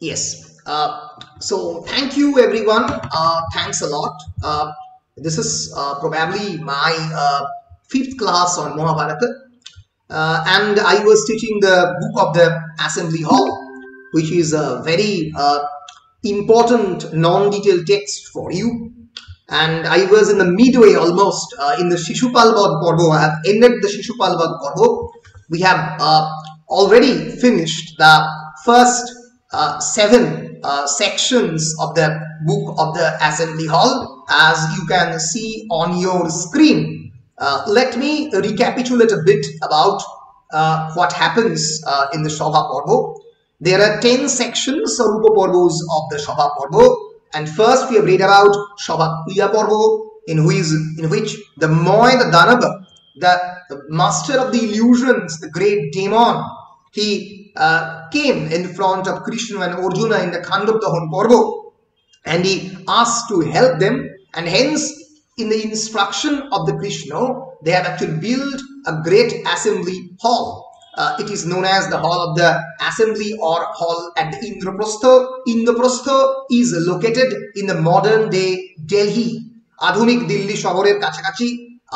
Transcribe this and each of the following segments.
Yes. So thank you everyone. Thanks a lot. This is probably my fifth class on Mahabharata, and I was teaching the book of the Assembly Hall, which is a very important non-detailed text for you. And I was in the midway almost in the Shishupal Vod Parvo. I have ended the Shishupal Vod Parvo. We have already finished the first seven sections of the book of the Assembly Hall, as you can see on your screen. Let me recapitulate a bit about what happens in the Shobha Parvo. There are 10 sections or Rupa Parvos of the Shobha Parvo. And first we have read about Shobha Kriya Parvo, in which the Moy, the Danava, the master of the illusions, the great demon, he came in front of Krishna and Arjuna in the Khandap Dahan Parvo, and he asked to help them, and hence in the instruction of the Krishna, they have actually built a great assembly hall. It is known as the Hall of the Assembly or Hall at the Indraprastha. Indraprastha is located in the modern day Delhi. Adhunik Delhi শহরের কাছাকাছি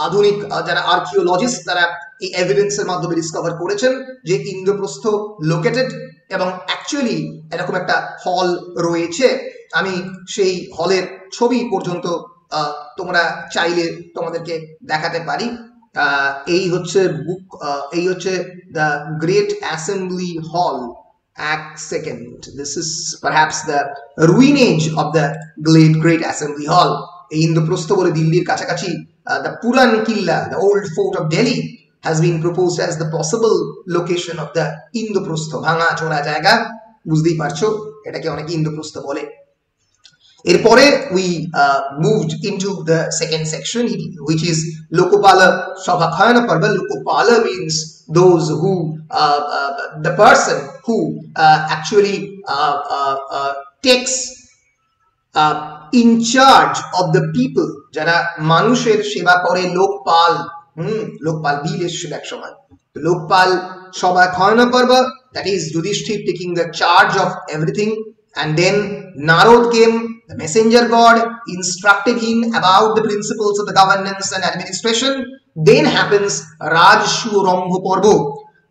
আধুনিক যারা archaeologist তারা এই এভিডেন্সের মাধ্যমে discover করেছেন যে Indraprastha located এবং অ্যাকচুয়ালি এরকম একটা হল রয়েছে। আমি সেই হলের ছবি পর্যন্ত তোমরা চাইলে তোমাদেরকে দেখাতে পারি। এই হচ্ছে বুক, এই হচ্ছে the Great Assembly Hall. এক second, this is perhaps the ruinage of the Great Assembly Hall. এই ইন্দ্রপ্রস্থ বলে দিল্লির কাছাকাছি the Puran Killa, the old fort of Delhi, has been proposed as the possible location of the Indraprastha. ভাঙা চোরা জায়গা, বুঝতেই পারছো এটাকে অনেকে ইন্দ্রপ্রস্থ বলে। এরপরে we moved into the second section, which is Lokopala Shobhakhayana Parva. Lokopala means those who the person who actually takes in charge of the people, যারা মানুষের সেবা করে। লোকপাল, লোকপাল বিল এসেছিল এক সময়। Lokpal Shobhakhayana Parva, that is Yudhishthir taking the charge of everything. And then Narad came, the messenger god, instructed him about the principles of the governance and administration. Then happens Rajshurambha Parvo,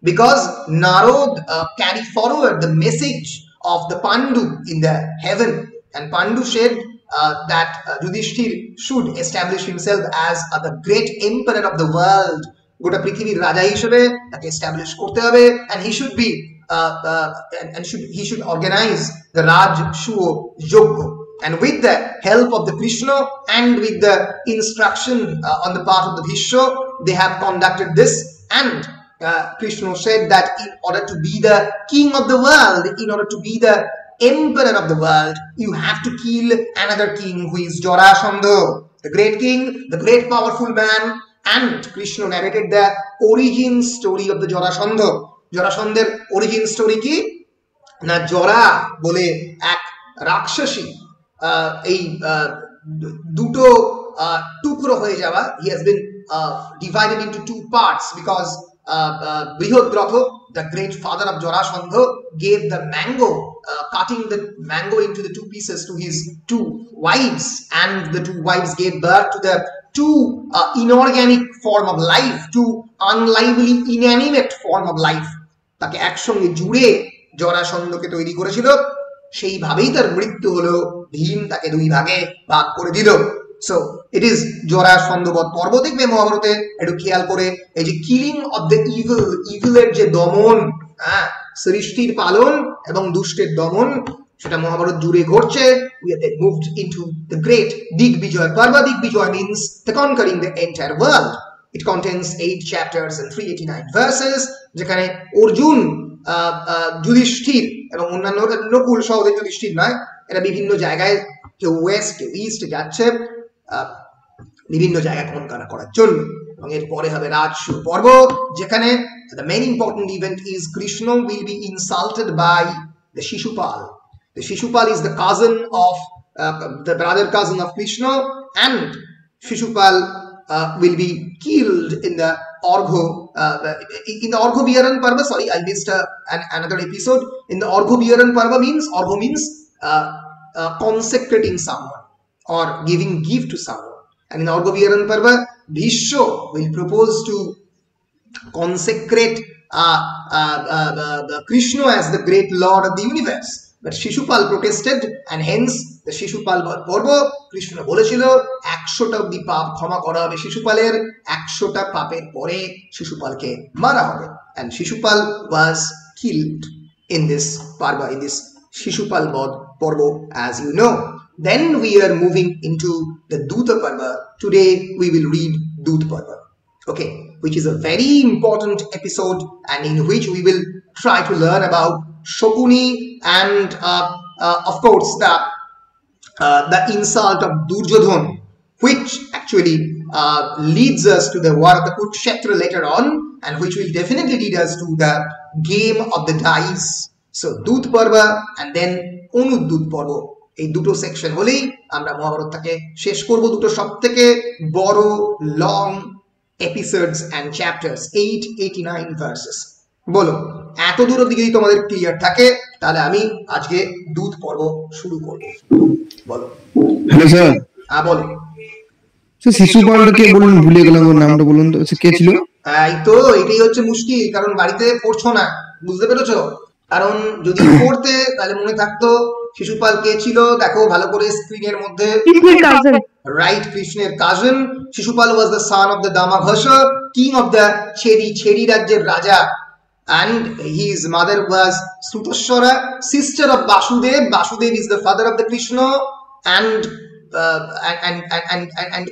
because Narad carried forward the message of the Pandu in the heaven, and Pandu said that Yudhishthir should establish himself as the great emperor of the world. গোটা পৃথিবীর রাজা হিসেবে তাকে establish করতে হবে, and he should be he should organize the Rajshuo Yogya. And with the help of the Krishna and with the instruction on the part of the Bhishma, they have conducted this. And Krishna said that in order to be the king of the world, in order to be the emperor of the world, you have to kill another king, who is Jarasandha, the great king, the great powerful man. And Krishna narrated the origin story of the Jarasandha. Jarasandher origin story কি না, জরা বলে এক রাক্ষসী এই দুটো টুকরো হয়ে যাওয়া, he has been divided into two parts because Brihodratha, the great father of Jarasandha, gave the mango, cutting the mango into the two pieces to his two wives, and the two wives gave birth to the two inorganic form of life, two unlively inanimate form of life. তাকে একসঙ্গে জুড়ে জরাসন্ধকে তৈরি করেছিল, সেইভাবেই তার মৃত্যু হলো। ভীম তাকে দুই ভাগে ভাগ করে দিল। সো ইট ইজ জরাসন্ধবধ পর্ব। দেখবে মহাভারতে একটু খেয়াল করে, এই যে কিলিং অফ দ্য ইভিল, ইভিলের যে দমন, সৃষ্টির পালন এবং দুষ্টের দমন, সেটা মহাভারত জুড়ে ঘটছে। We have then moved into the great Digvijay Parva. Digvijay means the conquering the entire world. It contains 8 chapters and 389 verses, যেখানে অর্জুন, যুধিষ্ঠির এবং অন্যান্য নকুল সহদেব, যুধিষ্ঠির নয়, এরা বিভিন্ন জায়গায়, কেউ ওয়েস্ট কেউ ইস্ট যাচ্ছে বিভিন্ন জায়গায় কনকার করার জন্য। এবং এরপরে হবে রাজসূয় পর্ব, যেখানে the main important event is Krishna will be insulted by the Shishupal. The Shishupal is the cousin of the brother cousin of Krishna, and Shishupal will be killed in the Orghobiyaran Parva. Sorry, I missed another episode. In the Orghobiyaran Parva means consecrating someone or giving gift to someone. And in Orghobiyaran Parva, Bhishma will propose to consecrate Krishna as the great Lord of the universe. But Shishupal protested, and hence the Shishupal Parva, Krishna বলেছিল 100টা অবধি পাপ ক্ষমা করা হবে শিশুপালের, 100টা পাপের পরে শিশুপালকে মারা হবে। And Shishupal was killed in this Parva, in this Shishupal Parva, as you know. Then we are moving into the Duta Parva. Today we will read Dut Parva, okay, which is a very important episode, and in which we will try to learn about Shokuni and of course the insult of Duryodhan, which actually leads us to the war of the Kurukshetra later on, and which will definitely lead us to the game of the dice. So Dut Parva and then Anudut Parva, এই দুটো section হলেই আমরা মহাভারতটাকে শেষ করব। দুটো সবথেকে বড় long episodes and chapters, 889 verses. বলো, এত দূর অবধি যদি তোমাদের ক্লিয়ার থাকে তাহলে আমি আজকে দুধ পর্ব শুরু করব। বলো। Hello sir. হ্যাঁ বলো স্যার। শিশুপালকে বলুন, ভুলে গেলাম ওর নামটা বলুন তো, কে ছিল? এই তো এটাই হচ্ছে মুশকিল, কারণ বাড়িতে পড়ছো না, বুঝতে পেরেছো? কারণ যদি পড়তে তাহলে মনে থাকতো শিশুপাল কে ছিল। দেখো ভালো করে স্ক্রিনের মধ্যে, রাইট, কৃষ্ণের cousin. Shishupal was the son of the Damaghosha, king of the Chedi রাজ্যের রাজা, and his mother was Srutashwara, sister of Vasudev. Vasudev is the father of the Krishna, and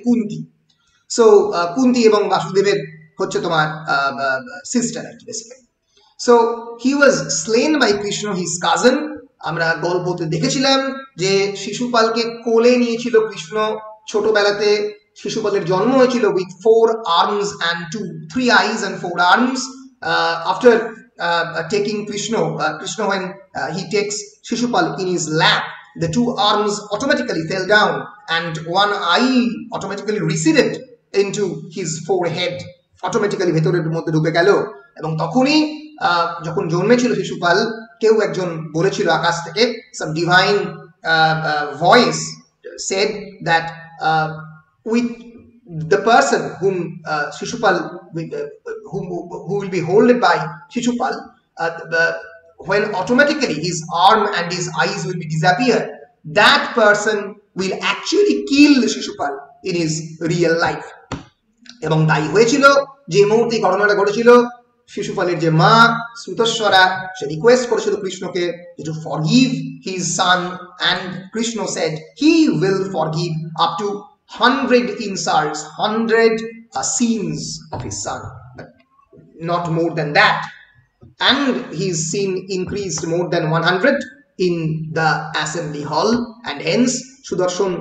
Kunti. So Kunti এবং বাসুদেবের হচ্ছে তোমার sister basically. So he was slain by Krishna, his cousin. আমরা গল্পতে দেখেছিলাম যে শিশুপালকে কোলে নিয়েছিল কৃষ্ণ ছোটবেলাতে। শিশুপালের জন্ম হয়েছিল with 4 arms and 3 eyes and 4 arms. After taking Krishna, when he takes Shishupal in his lap, the 2 arms automatically fell down and 1 eye automatically receded into his forehead, automatically ভেতরের মধ্যে ঢুকে গেল। এবং তখনই যখন জন্মেছিল শিশুপাল, কেউ একজন বলেছিল আকাশ থেকে, some divine voice said that with the person whom Shishupal who will be held by Shishupal, when automatically his arm and his eyes will be disappear, that person will actually kill Shishupal in his real life. এবং তাই হয়েছিল। যে মুহূর্তে ঘটনাটা ঘটেছিল, শিশুপালের যে মা শ্রুতস্বরা, সে request করেছিল কৃষ্ণকে to forgive his son, and Krishna said he will forgive up to 100 insults, 100 sins of his son, but not more than that. And his sin increased more than 100 in the assembly hall, and hence Sudarshan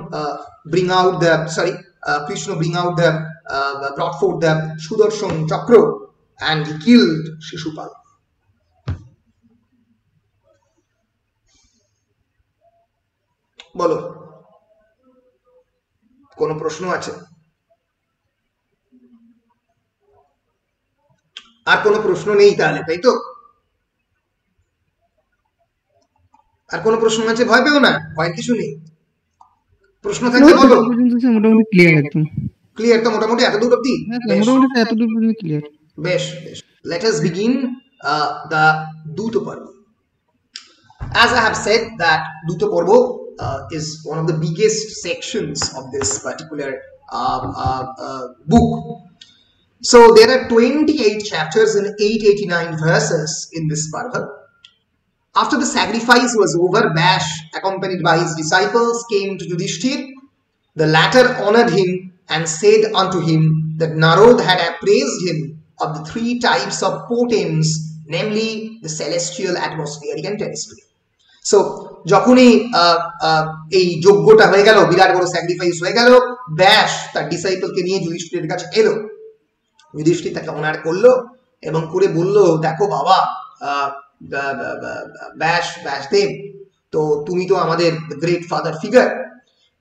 Krishna brought forth the Sudarshan Chakra, and he killed Shishupal. বলো, কোনো প্রশ্ন আছে? আর কোনো প্রশ্ন নেই তাহলে, তাই তো? আর কোনো প্রশ্ন আছে? ভয় পেও না, ভয় কিছু নেই। প্রশ্ন থাকলে বলো। মোটামুটি ক্লিয়ার, একদম ক্লিয়ার তো মোটামুটি এত দূর অবধি? মোটামুটি এত দূর পর্যন্ত ক্লিয়ার। বেশ বেশ, let us begin the Duta Parva. As I have said that Duta Parva is one of the biggest sections of this particular book. So there are 28 chapters and 889 verses in this Parva. After the sacrifice was over, Bash, accompanied by his disciples, came to Yudhishthir. The latter honored him and said unto him that Narad had appraised him of the 3 types of portents, namely the celestial, atmospheric and terrestrial. So যখনই এই যজ্ঞটা হয়ে গেল, বিরাট বড় sacrifice হয়ে গেল, ব্যাস তার ডিসাইপলকে নিয়ে যুধিষ্ঠিরের কাছে এলো। যুধিষ্ঠির তাকে অনার করলো এবং করে বলল, দেখো বাবা ব্যাসদেব, তো তুমি তো আমাদের গ্রেট ফাদার ফিগার,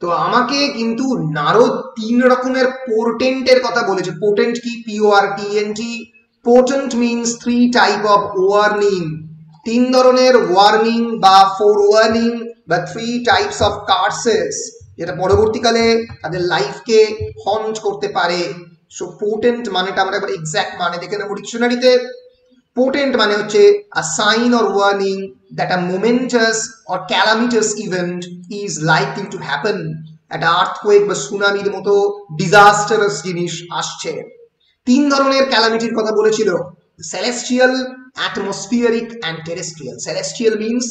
তো আমাকে কিন্তু নারদ 3 রকমের পোর্টেন্টের কথা বলেছে। পোর্টেন্ট কি? PORTENT। পোর্টেন্ট means 3 type of warning, 3 ধরনের ওয়ার্নিং বা ফোরওয়ার্নিং বা 3 টাইপস অফ কার্সেস, যেটা পরবর্তীকালে তাদের লাইফকে হন্ট করতে পারে। সো পোর্টেন্ট মানেটা আমরা একবার এক্সাক্ট মানে দেখে নেব ডিকশনারিতে। পোর্টেন্ট মানে হচ্ছে a sign or warning that a momentous or calamitous event is likely to happen, একটা আর্থকোয়েক বা সুনামির মতো ডিজাস্টারাস জিনিস আসছে। 3 ধরনের ক্যালামিটির কথা বলেছিল, celestial, atmospheric and terrestrial. Celestial means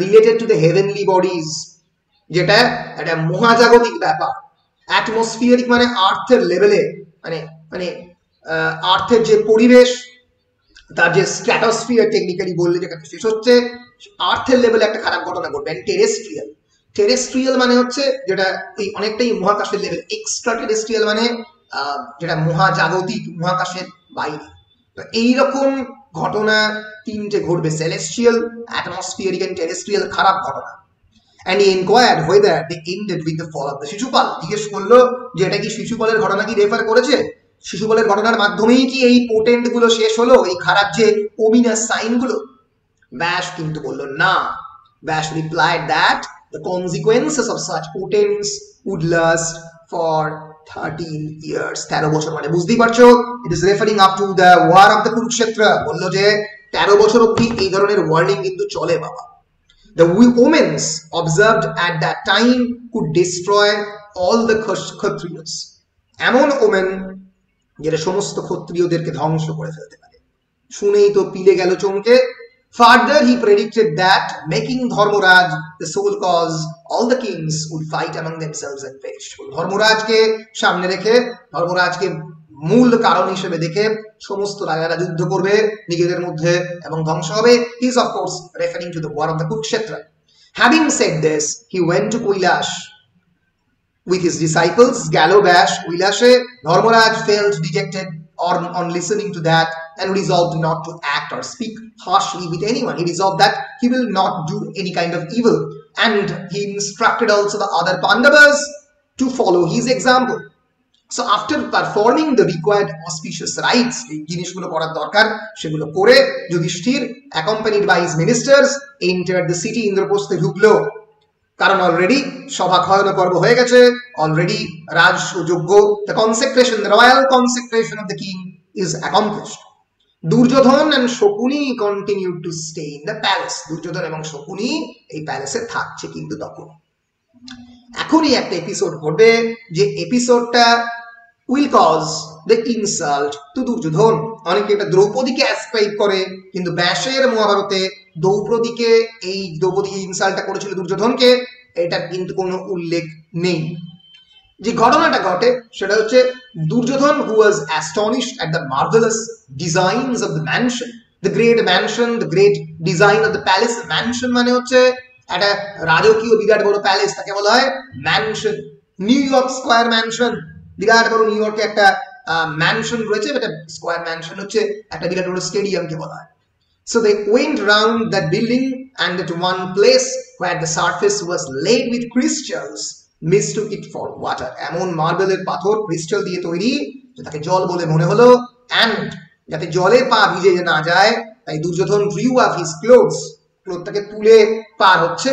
related to the heavenly bodies, যেটা একটা মহাজাগতিক ব্যাপার। atmospheric মানে আর্থের লেভেলে, মানে মানে আর্থের যে পরিবেশ, তার যে স্ট্র্যাটোস্ফিয়ার টেকনিক্যালি বললে যেখানে শেষ হচ্ছে, আর্থের লেভেলে একটা খারাপ ঘটনা ঘটবে। টেরেস্ট্রিয়াল, টেরেস্ট্রিয়াল মানে হচ্ছে যেটা এই অনেকটাই মহাকাশের লেভেল। এক্সট্রা টেরেস্ট্রিয়াল মানে যেটা মহাজাগতিক, মহাকাশের বাইরে। তো এইরকম ঘটনা 3টে ঘটবে, সেলেস্টিয়াল, অ্যাটমসফিয়ারিক এন্ড টেরেস্ট্রিয়াল, খারাপ ঘটনা। And he inquired whether they ended with the fall of the Shishupal. জিজ্ঞেস করলো যে এটা কি শিশুপালের ঘটনা কি রেফার করেছে, শিশুপালের ঘটনার মাধ্যমেই কি এই পোর্টেন্ট গুলো শেষ হলো, এই খারাপ যে ওমিনাস সাইন গুলো? ব্যাস কিন্তু বললো না। ব্যাস replied that the consequences of such portents would last for 13 years. 13 বছর, মানে বুঝতেই পারছো, it is referring up to the war of the Kurukshetra। বললো যে 13 বছর অবধি এই ধরনের ওয়ার্নিং কিন্তু চলে বাবা। The omens observed at that time could destroy all the Kshatriyas. এমন ওমেন যেটা সমস্ত ক্ষত্রিয়দেরকে ধ্বংস করে ফেলতে পারে। শুনেই তো পিলে গেল চমকে। Further he predicted that making Dharmaraj the sole cause, all the kings would fight among themselves and perish. ধর্মরাজকে সামনে রেখে, ধর্মরাজকে মূল কারণ হিসেবে দেখে সমস্ত রাজারা যুদ্ধ করবে নিজেদের মধ্যে এবং ধ্বংস হবে। He is of course referring to the war of the Kurukshetra. Having said this, he went to Kailash with his disciples, গেল ব্যাস কৈলাসে। Dharmaraj felt dejected on listening to that and resolved not to act or speak harshly with anyone. He resolved that he will not do any kind of evil, and he instructed also the other Pandavas to follow his example. So after performing the required auspicious rites, এই জিনিসগুলো করার দরকার সেগুলো করে Yudhishthir accompanied by his ministers entered the city। ইন্দ্রপ্রস্থে ঢুকলো, কারণ already সভা ক্ষয়ন পর্ব হয়ে গেছে, already রাজযোগ্য, the consecration, the royal consecration of the king is accomplished. Duryodhana and Shakuni continued to stay in the palace. Duryodhana এবং শকুনি এই প্যালেসে থাকছে কিন্তু তখন। এখনই একটা এপিসোড ঘটবে, যে এপিসোডটা will cause the insult to Duryodhan. অনেকে এটা দ্রৌপদীকে অ্যাসক্রাইব করে, কিন্তু ব্যাসের মহাভারতে দ্রৌপদীকে, এই দ্রৌপদী ইনসাল্টটা করেছিল দুর্যোধনকে, এটার কিন্তু কোনো উল্লেখ নেই। যে ঘটনাটা ঘটে সেটা হচ্ছে Duryodhan who was astonished at the marvelous designs of the mansion, the great mansion, the great design of the palace. mansion মানে হচ্ছে একটা রাজকীয় বিরাট বড় প্যালেস, তাকে বলা হয় mansion. New York square mansion, বিরাট বড় নিউ ইয়র্কে একটা ম্যানশন রয়েছে, এটা স্কয়ার ম্যানশন হচ্ছে একটা বিরাট বড় স্টেডিয়ামকে বলা হয়। So they went round that building, and at one place where the surface was laid with crystals, mistook it for water. এমন মার্বেলের পাথর ক্রিস্টাল দিয়ে তৈরি যে তাকে জল বলে মনে হলো, and যাতে জলে পা ভিজে না যায় তাই Duryodhan drew up his clothes, ক্লোথটাকে তুলে পার হচ্ছে।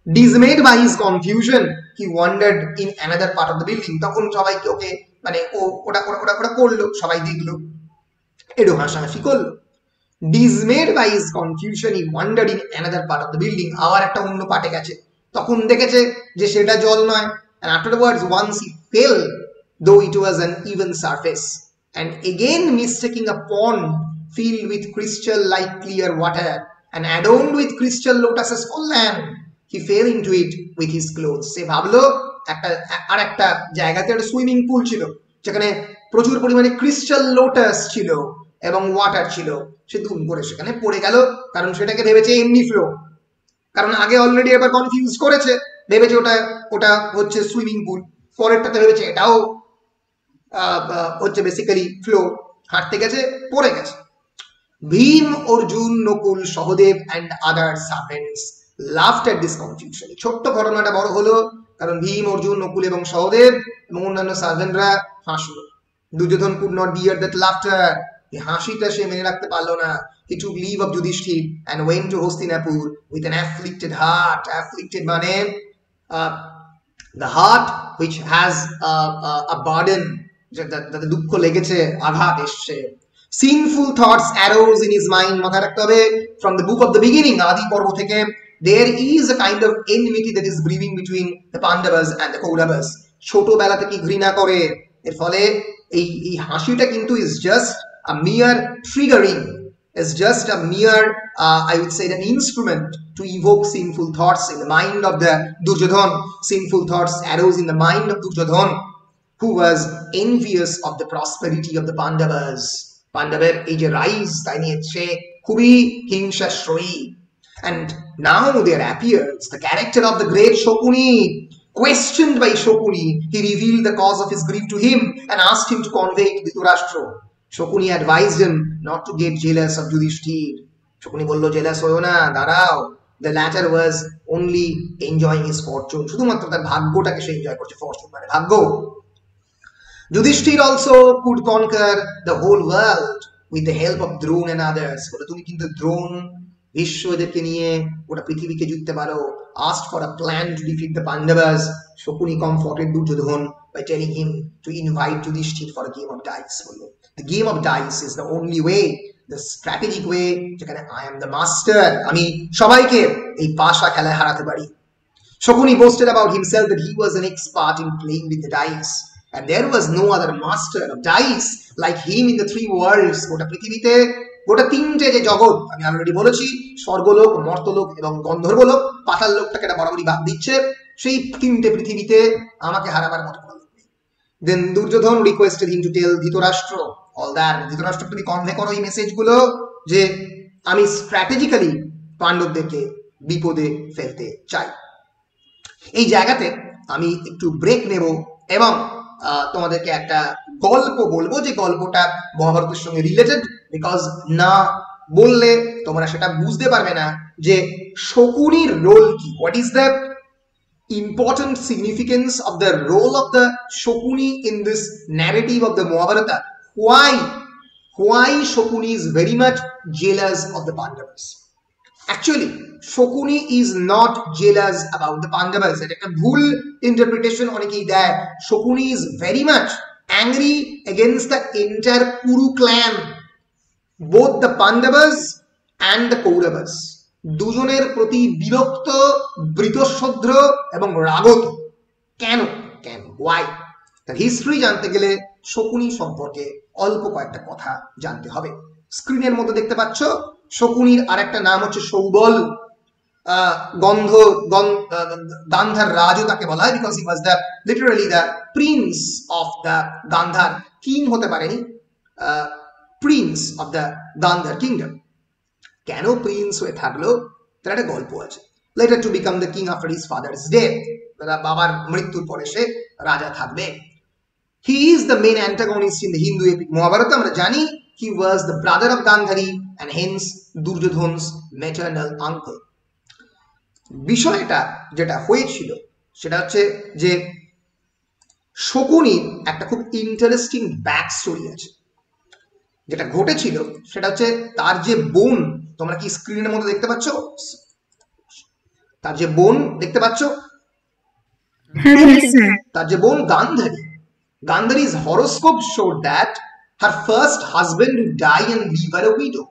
Dismayed by his confusion, he wandered in another part of the building. তখন সবাইকে ওকে মানে ওটা করলো, সবাই দেখলো, একটু হাসাহাসি করলো। Dismayed by his confusion, he wandered in another part of the building. আবার একটা অন্য পার্টে গেছে, তখন দেখেছে যে সেটা জল নয়। And afterwards once he fell, though it was an even surface, and again mistaking a pond filled with crystal like clear water and adorned with crystal lotuses for land, he fell into it with his clothes. সে ভাবলো একটা জায়গাতে একটা swimming pool ছিল, যেখানে প্রচুর পরিমাণে crystal lotus ছিল এবং ওয়াটার ছিল। সে দুম করে সেখানে পড়ে গেল, কারণ সেটাকে ভেবেছে এমনি ফ্লো, কারণ আগে অলরেডি একবার কনফিউজ করেছে, ভেবেছে ওটা হচ্ছে সুইমিং পুল, পরেরটাতে ভেবেছে এটাও হচ্ছে বেসিক্যালি ফ্লো, হাঁটতে গেছে পড়ে গেছে। Bhim, Arjun, Nakul, Sahadev and other servants laughed at this confusion. ছোট্ট ঘটনাটা বড় হলো কারণ ভীম, অর্জুন, নকুল এবং সহদেব এবং অন্যান্য সার্জেনরা হাসলো। Duryodhan could not bear that laughter. এই হাসিটা সে মেনে রাখতে পারলো না। He took leave of Yudhishthir and went to Hastinapur with an afflicted heart. Afflicted মানে the heart which has a burden, যাতে দুঃখ লেগেছে, আঘাত এসছে। Sinful thoughts arose in his mind. মাথায় রাখতে হবে from the book of the beginning, আদি পর্ব থেকে there is a kind of enmity that is brewing between the Pandavas and the Kauravas. ছোটবেলা থেকে ঘৃণা করে, এর ফলে এই হাসিটা কিন্তু is just a mere triggering, is just a mere I would say an instrument to evoke sinful thoughts in the mind of the Duryodhan. Sinful thoughts arose in the mind of Duryodhan, who was envious of the prosperity of the Pandavas. Pandavar এই যে rise তাই নিয়ে সে খুবই হিংসাশ্রয়ী। And now there appears the character of the great Shokuni. Questioned by Shokuni, he revealed the cause of his grief to him and asked him to convey it to Dhritarashtra. Shokuni advised him not to get jealous of Yudhishthir. Shokuni বললো, jealous হয়ো না, দাঁড়াও। The latter was only enjoying his fortune. শুধুমাত্র তার ভাগ্যটাকে সে enjoy করছে, Fortune মানে ভাগ্য। Yudhishthir also could conquer the whole world with the help of Drona and others. বলে তুমি কিন্তু দ্রোণ, ভীষ্ম এদেরকে নিয়ে গোটা পৃথিবীকে জিততে পারো। Asked for a plan to defeat the Pandavas. Shokuni comforted Duryodhan by telling him to invite Yudhishthir for a game of dice. The game of dice is the only way, the strategic way, যেখানে I am the master, আমি সবাইকে এই পাশা খেলায় হারাতে পারি। Shokuni boasted about himself that he was an expert in playing with the dice, and there was no other master of dice like him in the three worlds. গোটা পৃথিবীতে, গোটা তিনটে যে জগৎ আমি অলরেডি বলেছি, স্বর্গলোক, মর্তলোক এবং গন্ধর্বলোক, পাতাল লোকটাকে এটা বরাবরই বাদ দিচ্ছে, সেই তিনটে পৃথিবীতে আমাকে হারাবার মতো কোনো লোক নেই। Then Duryodhan requested him to tell Dhritarashtra all that. ধৃতরাষ্ট্রকে তুমি কনভে করো এই মেসেজগুলো যে আমি স্ট্র্যাটেজিক্যালি পাণ্ডবদেরকে বিপদে ফেলতে চাই। এই জায়গাতে আমি একটু ব্রেক নেব এবং তোমাদেরকে একটা গল্প বলবো, যে গল্পটা মহাভারতের সঙ্গে রিলেটেড, বিকজ না বললে তোমরা সেটা বুঝতে পারবে না যে শকুনির রোল কি। What is the important significance of the role of the Shokuni in this narrative of the Mahabharata? Why Shokuni is very much jealous of the Pandavas? Actually, Shokuni is not jealous about the Pandavas. এটা একটা ভুল interpretation অনেকেই দেয়। Shokuni is very much angry against the entire Kuru clan, both the Pandavas and the Kauravas. দুজনের প্রতি বিরক্ত, বৃতশ্রদ্ধ এবং রাগত। কেন? ওয়াই? তার হিস্ট্রি জানতে গেলে শকুনি সম্পর্কে অল্প কয়েকটা কথা জানতে হবে। স্ক্রিনের মধ্যে দেখতে পাচ্ছ শকুনির আরেকটা নাম হচ্ছে সৌবল। গান্ধার রাজও তাকে বলা হয়, because he was the literally the prince of the Gandhar. King হতে পারেনি, prince of the Gandhar kingdom. কেন প্রিন্স হয়ে থাকলো তার একটা গল্প আছে। Later to become the king after his father's death, বাবার মৃত্যুর পরে সে রাজা থাকবে। He is the main antagonist in the Hindu epic Mahabharat. আমরা জানি he was the brother of Gandhari and hence Duryodhan's maternal uncle. বিষয়টা যেটা হয়েছিল সেটা হচ্ছে যে শকুনির একটা খুব ইন্টারেস্টিং ব্যাক স্টোরি আছে। যেটা ঘটেছিল সেটা হচ্ছে তার যে বোন, তোমরা কি স্ক্রিনের মধ্যে দেখতে পাচ্ছ? তার যে বোন দেখতে পাচ্ছ, তার যে বোন Gandhari's horoscope showed that her first husband would die and leave her a widow.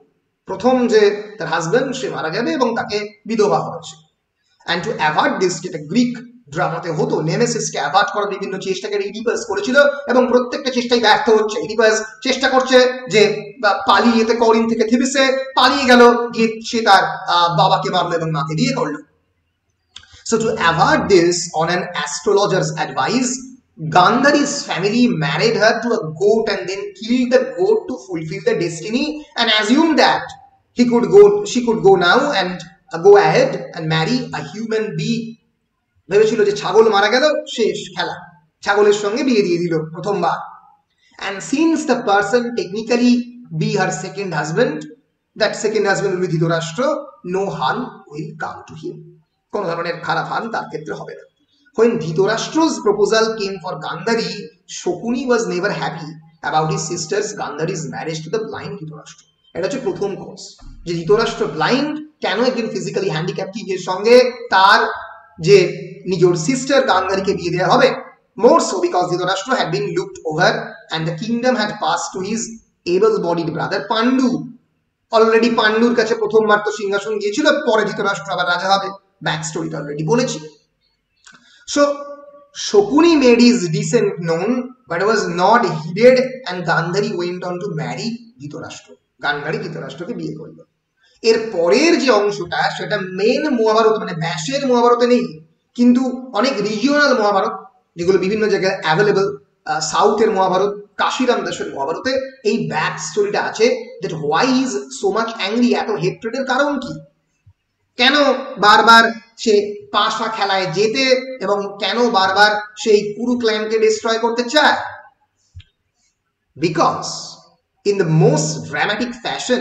প্রথম যে তার হাজবেন্ড সে মারা যাবে এবং তাকে বিধবা হয়েছে। and to avert this, যেটা গ্রিক ড্রামাতে হতো, নেমেসিসকে অ্যাভার্ট করার বিভিন্ন চেষ্টাকে ইডিপাস করেছিল এবং প্রত্যেকটা চেষ্টাই ব্যর্থ হচ্ছে। ইডিপাস চেষ্টা করছে যে পালিয়ে যেতে, করিন থেকে থিবিসে পালিয়ে গেল, গিয়ে সে তার বাবাকে মারলো এবং মাকে বিয়ে করলো। So to avert this, on an astrologer's advice, Gandhari's family married her to a goat and then killed the goat to fulfill the destiny and assumed that she could go now and go ahead and marry a human being. ভেবেছিল যে ছাগল মারা গেল, শেষ খেলা, ছাগলের সঙ্গে বিয়ে দিয়ে দিল প্রথমবার। And since the person technically be her second husband, that second husband will be Dhritarashtra, no harm will come to him. কোন ধরনের খারাপ হাল তার ক্ষেত্রে হবে না। When Dhritarashtra's proposal came for Gandhari, Shakuni was never happy about his sister's Gandhari's marriage to the blind Dhritarashtra. এটা হচ্ছে প্রথম কোর্স যে ধৃতরাষ্ট্র ব্লাইন্ড, কেন একজন ফিজিক্যালি হ্যান্ডিক্যাপ কিংয়ের সঙ্গে তার যে নিজের সিস্টার গান্ধারীকে বিয়ে দেওয়া হবে। More so because Dhritarashtra had been looked over and the kingdom had passed to his able-bodied brother Pandu. Already পান্ডুর কাছে প্রথমবার তো সিংহাসন গিয়েছিল, পরে ধৃতরাষ্ট্র আবার রাজা হবে, ব্যাক স্টোরিটা অলরেডি বলেছি। So Shakuni made his descent known but was not heeded and Gandhari went on to marry Dhritarashtra. Gandhari ধৃতরাষ্ট্রকে বিয়ে করলো। এর পরের যে অংশটা সেটা মেন মহাভারত মানে ব্যাসের মহাভারতে নেই, কিন্তু অনেক রিজিওনাল মহাভারত যেগুলো বিভিন্ন জায়গায় অ্যাভেলেবল, সাউথের মহাভারত, কাশিরাম দাসের মহাভারতে এই ব্যাক স্টোরিটা আছে। That why is so much angry, এত হেট্রেডের কারণ কি, কেন বারবার সে পাশা খেলায় যেতে এবং কেন বারবার সেই কুরু ক্ল্যানকে ডিস্ট্রয় করতে চায়। Because in the most dramatic fashion,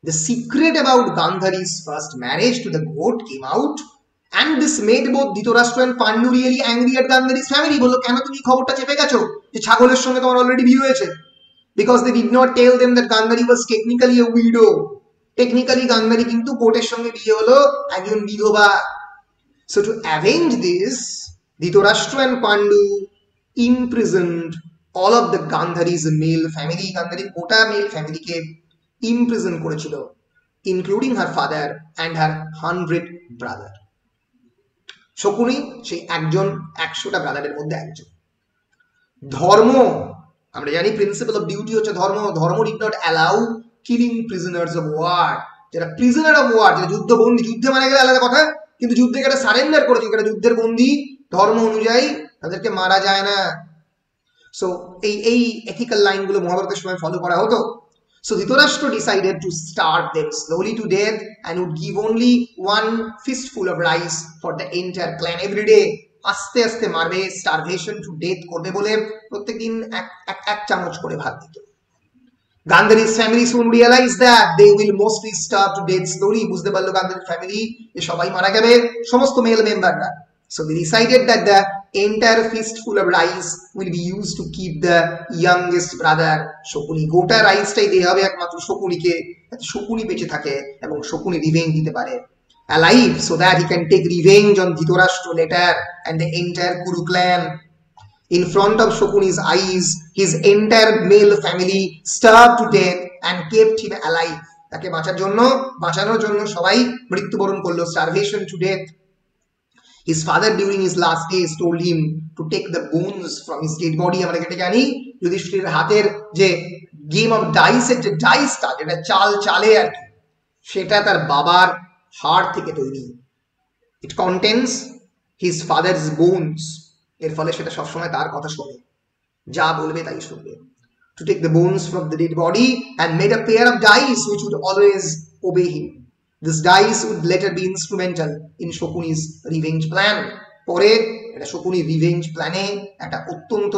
the secret about Gandhari's first marriage to the goat came out, and this made both Dhritarashtra and Pandu really angry at Gandhari's family. বললো কেন তুমি খবরটা চেপে গেছো যে ছাগলের সঙ্গে তোমার অলরেডি বিয়ে হয়েছে? Because they did not tell them that Gandhari was technically a widow. Technically Gandhari কিন্তু গোটের সঙ্গে বিয়ে হলো, একজন বিধবা। So to avenge this, Dhritarashtra and Pandu imprisoned all of the Gandhari's male family, Gandhari's গোটা male family কে imprison করেছিল, including her father and her 100 brother. Shakuni সেই একজন 100টা ব্রাদারের মধ্যে একজন। ধর্ম, আমরা জানি প্রিন্সিপাল অফ ডিউটি হচ্ছে ধর্ম। Dharma did not allow killing prisoners of war. যারা প্রিজনার অফ ওয়ার, যারা যুদ্ধবন্দী, যুদ্ধে মারা গেলে আলাদা কথা, কিন্তু যুদ্ধে যারা সারেন্ডার করেছে, যারা যুদ্ধের বন্দী, ধর্ম অনুযায়ী তাদেরকে মারা যায় না। সো এই এথিক্যাল লাইনগুলো মহাভারতের সময় ফলো করা হতো। So Dhritarashtra decided to starve them slowly to death and would give only one fistful of rice for the entire clan every day. আস্তে আস্তে মারবে, starvation to death করবে বলে প্রত্যেকদিন এক চামচ করে ভাত দিত। Gandhari's family soon realized that they will mostly starve to death slowly. বুঝতে পারলো গান্ধারীর ফ্যামিলি যে সবাই মারা যাবে, সমস্ত মেল মেম্বাররা। So they decided that the entire fistful of rice will be used to keep the youngest brother Shakuni. গোটা রাইসটাই দেওয়া হবে একমাত্র শকুনিকে, যাতে শকুনি বেঁচে থাকে এবং শকুনি রিভেঞ্জ দিতে পারে, alive, so that he can take revenge on Dhritarashtra later and the entire Kuru clan. In front of Shakuni's eyes, his entire male family starved to death and kept him alive. তাকে বাঁচানোর জন্য সবাই মৃত্যুবরণ করলো, starvation to death. His father during his last days told him to take the bones from his dead body. আমরা যেটা জানি যুধিষ্ঠিরের হাতের যে গেম অফ ডাইসের যে ডাইসটা, যেটা চালে আর কি, সেটা তার বাবার হাড় থেকে তৈরি। It contains his father's bones. এর ফলে সেটা সবসময় তার কথা শোনে, যা বলবে তাই শুনবে। To take the bones from the dead body and made a pair of dice which would always obey him. This dice would later be instrumental in Shakuni's revenge plan. পরে এটা শকুনির রিভেঞ্জ প্ল্যানে একটা অত্যন্ত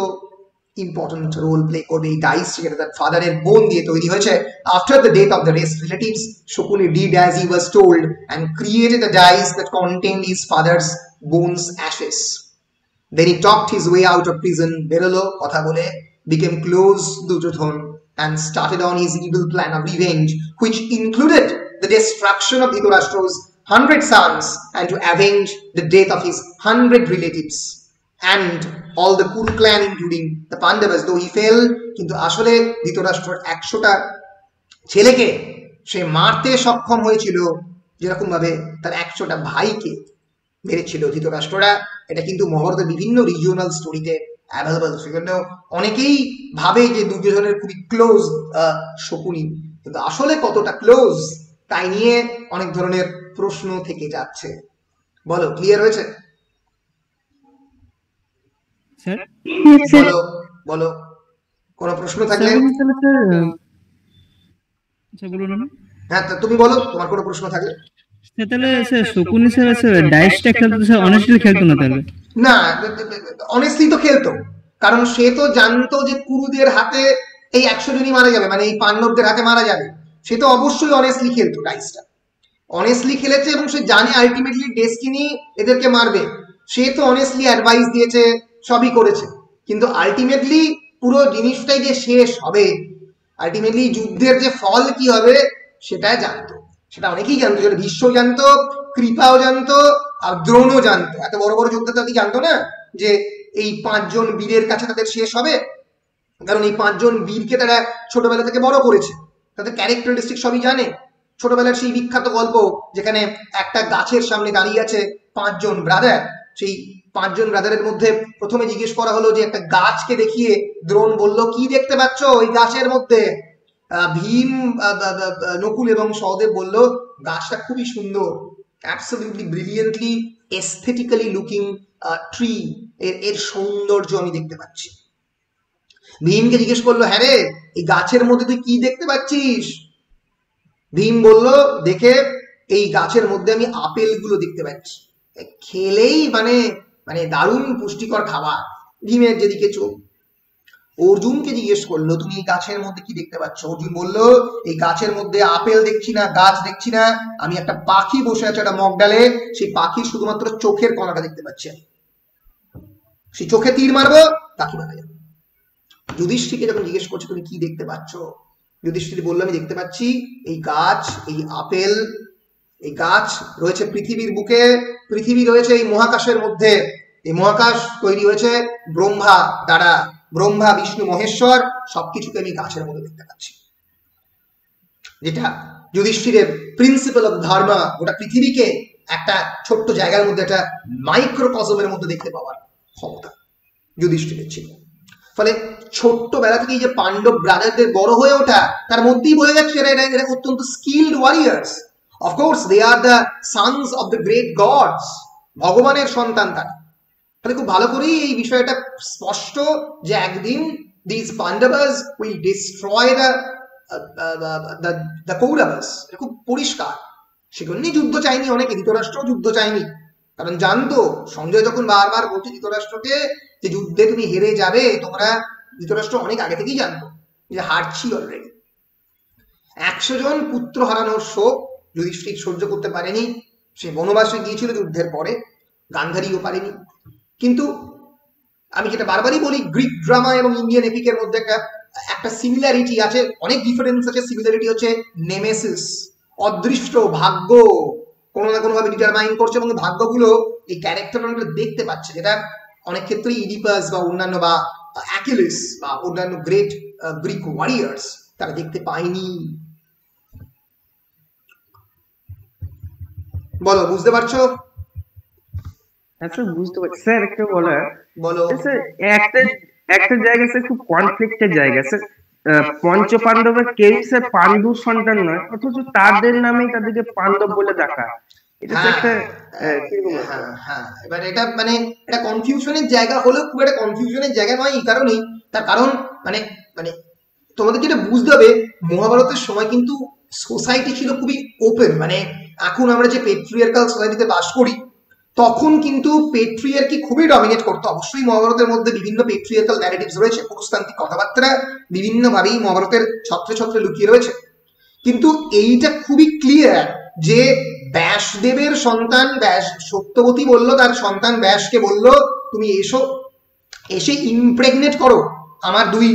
ইম্পর্টেন্ট রোল প্লে করবে এই dice, যেটা তার ফাদারের বোন দিয়ে তৈরি হয়েছে। After the death of the rest relatives, Shakuni did as he was told and created a dice that contained his father's bones ashes. Then he talked his way out of prison, বেরোলো কথা বলে, became close to Duryodhan and started on his evil plan of revenge, which included the destruction of Dhritarashtra's 100 sons and to avenge the death of his 100 relatives and all the Kuru clan including the Pandavas. Though he fell, কিন্তু আসলে ধৃতরাষ্ট্রের 100টা ছেলেকে সে মারতে সক্ষম হয়েছিল যেরকম ভাবে তার 100টা ভাইকে মেরেছিল ধৃতরাষ্ট্ররা। এটা কিন্তু মহাভারতের বিভিন্ন রিজিওনাল স্টোরিতে অ্যাভেলেবল। সেখানে অনেকেই ভাবে যে দুর্যোধনের খুবই ক্লোজ শকুনি, কিন্তু আসলে কতটা ক্লোজ তাই নিয়ে অনেক ধরনের প্রশ্ন থেকে যাচ্ছে। বলো, ক্লিয়ার হয়েছে? বলো কোন প্রশ্ন থাকলে। হ্যাঁ, তুমি বলো তোমার কোনো প্রশ্ন থাকলে। তাহলে স্যার শকুনি স্যার ডাইসটা খেলতো, স্যার অনেস্টলি খেলতো না? তাহলে না, অনেস্টলি তো খেলতো, কারণ সে তো জানতো যে কুরুদের হাতে এই 100 জনই মারা যাবে, মানে এই পাণ্ডবদের হাতে মারা যাবে। সে তো অবশ্যই অনেস্টলি খেলতো ডাইসটা, অনেস্টলি খেলেছে এবং সে জানে আলটিমেটলি ডেস্টিনি এদেরকে মারবে, সে তো অনেস্টলি অ্যাডভাইস দিয়েছে, সবই করেছে, কিন্তু আলটিমেটলি পুরো জিনিসটাই যে শেষ হবে, আলটিমেটলি যুদ্ধের যে ফল কি হবে সেটা জানতো, সেটা অনেকেই জানতো, সেটা ভীষ্ম জানতো, কৃপাও জানতো, আর দ্রোণও জানতো। এত বড় বড় যোদ্ধা তো জানতো না যে এই 5 জন বীরের কাছে তাদের শেষ হবে, কারণ এই 5 জন বীরকে তারা ছোটবেলা থেকে বড় করেছে, তাদের ক্যারেক্টারিস্টিক সবই জানে। ছোটবেলার সেই বিখ্যাত গল্প যেখানে একটা গাছের সামনে দাঁড়িয়ে আছে 5 জন ব্রাদার, সেই 5 জন ব্রাদারের মধ্যে প্রথমে জিজ্ঞেস করা হলো যে একটা গাছকে দেখিয়ে দ্রোণ বলল কি দেখতে পাচ্ছ ওই গাছের মধ্যে, ভীম, নকুল এবং সহদেব বলল গাছটা খুবই সুন্দর, absolutely brilliantly aesthetically looking tree, এর সৌন্দর্য আমি দেখতে পাচ্ছি। ভীমকে জিজ্ঞেস করলো হ্যাঁ রে এই গাছের মধ্যে তুই কি দেখতে পাচ্ছিস? ভীম বলল দেখে এই গাছের মধ্যে আমি আপেলগুলো দেখতে পাচ্ছি, খেলেই মানে মানে দারুণ পুষ্টিকর খাবার। ভীমের যেদিকে চোখ। অর্জুনকে জিজ্ঞেস করলো তুমি এই গাছের মধ্যে কি দেখতে পাচ্ছ? অর্জুন বলল এই গাছের মধ্যে আপেল দেখছি না, গাছ দেখছি না, আমি একটা পাখি বসে আছে একটা মগডালে, সেই পাখির শুধুমাত্র চোখের কণাটা দেখতে পাচ্ছি, সেই চোখে তীর মারবো পাখি মারা যাবে। যুধিষ্ঠিরকে যখন জিজ্ঞেস করছে তুমি কি দেখতে পাচ্ছ, যুধিষ্ঠির বললো আমি দেখতে পাচ্ছি এই গাছ, এই আপেল, এই গাছ রয়েছে পৃথিবীর বুকে, পৃথিবী রয়েছে এই মহাকাশের মধ্যে, এই মহাকাশ তৈরি হয়েছে ব্রহ্মা দ্বারা, ব্রহ্মা বিষ্ণু মহেশ্বর সবকিছুকে আমি গাছের মধ্যে দেখতে পাচ্ছি। যেটা যুধিষ্ঠিরের প্রিন্সিপাল অফ ধর্ম, গোটা পৃথিবীকে একটা ছোট্ট জায়গার মধ্যে একটা মাইক্রোকজমের মধ্যে দেখতে পাওয়ার ক্ষমতা যুধিষ্ঠিরের ছিল। ফলে ছোট্টবেলা থেকে এই যে পাণ্ডব ব্রাদারদের বড় হয়ে ওঠা, তার মধ্যেই বোঝা যাচ্ছে এরা অত্যন্ত skilled warriors. Of course they are the sons of the great gods, ভগবানের সন্তান তারা। তাহলে খুব ভালো করেই এই বিষয়টা স্পষ্ট যে একদিন this Pandavas will destroy the Kauravas, এটা খুব পরিষ্কার। সেজন্যই যুদ্ধ চাইনি অনেকে, ধৃতরাষ্ট্র যুদ্ধ চাইনি, কারণ জানতো সঞ্জয় যখন বারবার বলছে ধৃতরাষ্ট্রকে যে যুদ্ধে তুমি হেরে যাবে, তোমরা, ধৃতরাষ্ট্র অনেক আগে থেকেই জানতো যে হারছি অলরেডি। 100 জন পুত্র হারানোর শোক যুধিষ্ঠির সহ্য করতে পারেনি, সে বনবাসে গিয়েছিল যুদ্ধের পরে, গান্ধারীও পারেনি। কিন্তু আমি যেটা বারবারই বলি, গ্রিক ড্রামা এবং ইন্ডিয়ান এপিকের মধ্যে একটা সিমিলারিটি আছে, অনেক ডিফারেন্স আছে। সিমিলারিটি হচ্ছে নেমেসিস, অদৃষ্ট ভাগ্য কোনো না কোনো ভাবে ডিটারমাইন করছে, এবং ভাগ্যগুলো এই ক্যারেক্টারগুলো দেখতে পাচ্ছে, যেটা অনেক ক্ষেত্রে ইডিপাস বা অন্যান্য বা অ্যাকিলিস বা অন্যান্য গ্রেট গ্রিক ওয়ারিয়ার্স তারা দেখতে পায়নি। বলো, বুঝতে পারছো? আচ্ছা বুঝতে পারছি স্যার। একটা বলার, বলো। স্যার একটা একটা জায়গা স্যার খুব কনফ্লিক্টের জায়গা স্যার, পঞ্চ পাণ্ডবের কেউ স্যার পাণ্ডুর সন্তান নয়, অথচ তাদের নামেই তাদেরকে পাণ্ডব বলে ডাকা, এটা তো একটা কিরকম? হ্যাঁ, এবার এটা মানে এটা কনফিউশনের জায়গা হলেও খুব একটা কনফিউশনের জায়গা নয় এই কারণেই, তার কারণ মানে মানে তোমাদের যেটা বুঝতে হবে, মহাভারতের সময় কিন্তু সোসাইটি ছিল খুবই ওপেন। মানে এখন আমরা যে পেট্রিয়ার্কাল সোসাইটিতে বাস করি, তখন কিন্তু পেট্রিয়ার্কি খুবই ডমিনেট করতো। অবশ্যই মহাভারতের মধ্যে বিভিন্ন পেট্রিয়ার্কাল ন্যারেটিভস রয়েছে, পুরুষতান্ত্রিক কথাবার্তা বিভিন্নভাবেই মহাভারতের ছত্রে ছত্রে লুকিয়ে রয়েছে, কিন্তু এইটা খুবই ক্লিয়ার যে ব্যাসদেবের সন্তান ব্যাস, সত্যবতী বলল তার সন্তান ব্যাসকে বলল তুমি এসো, এসে ইমপ্রেগনেট করো আমার দুই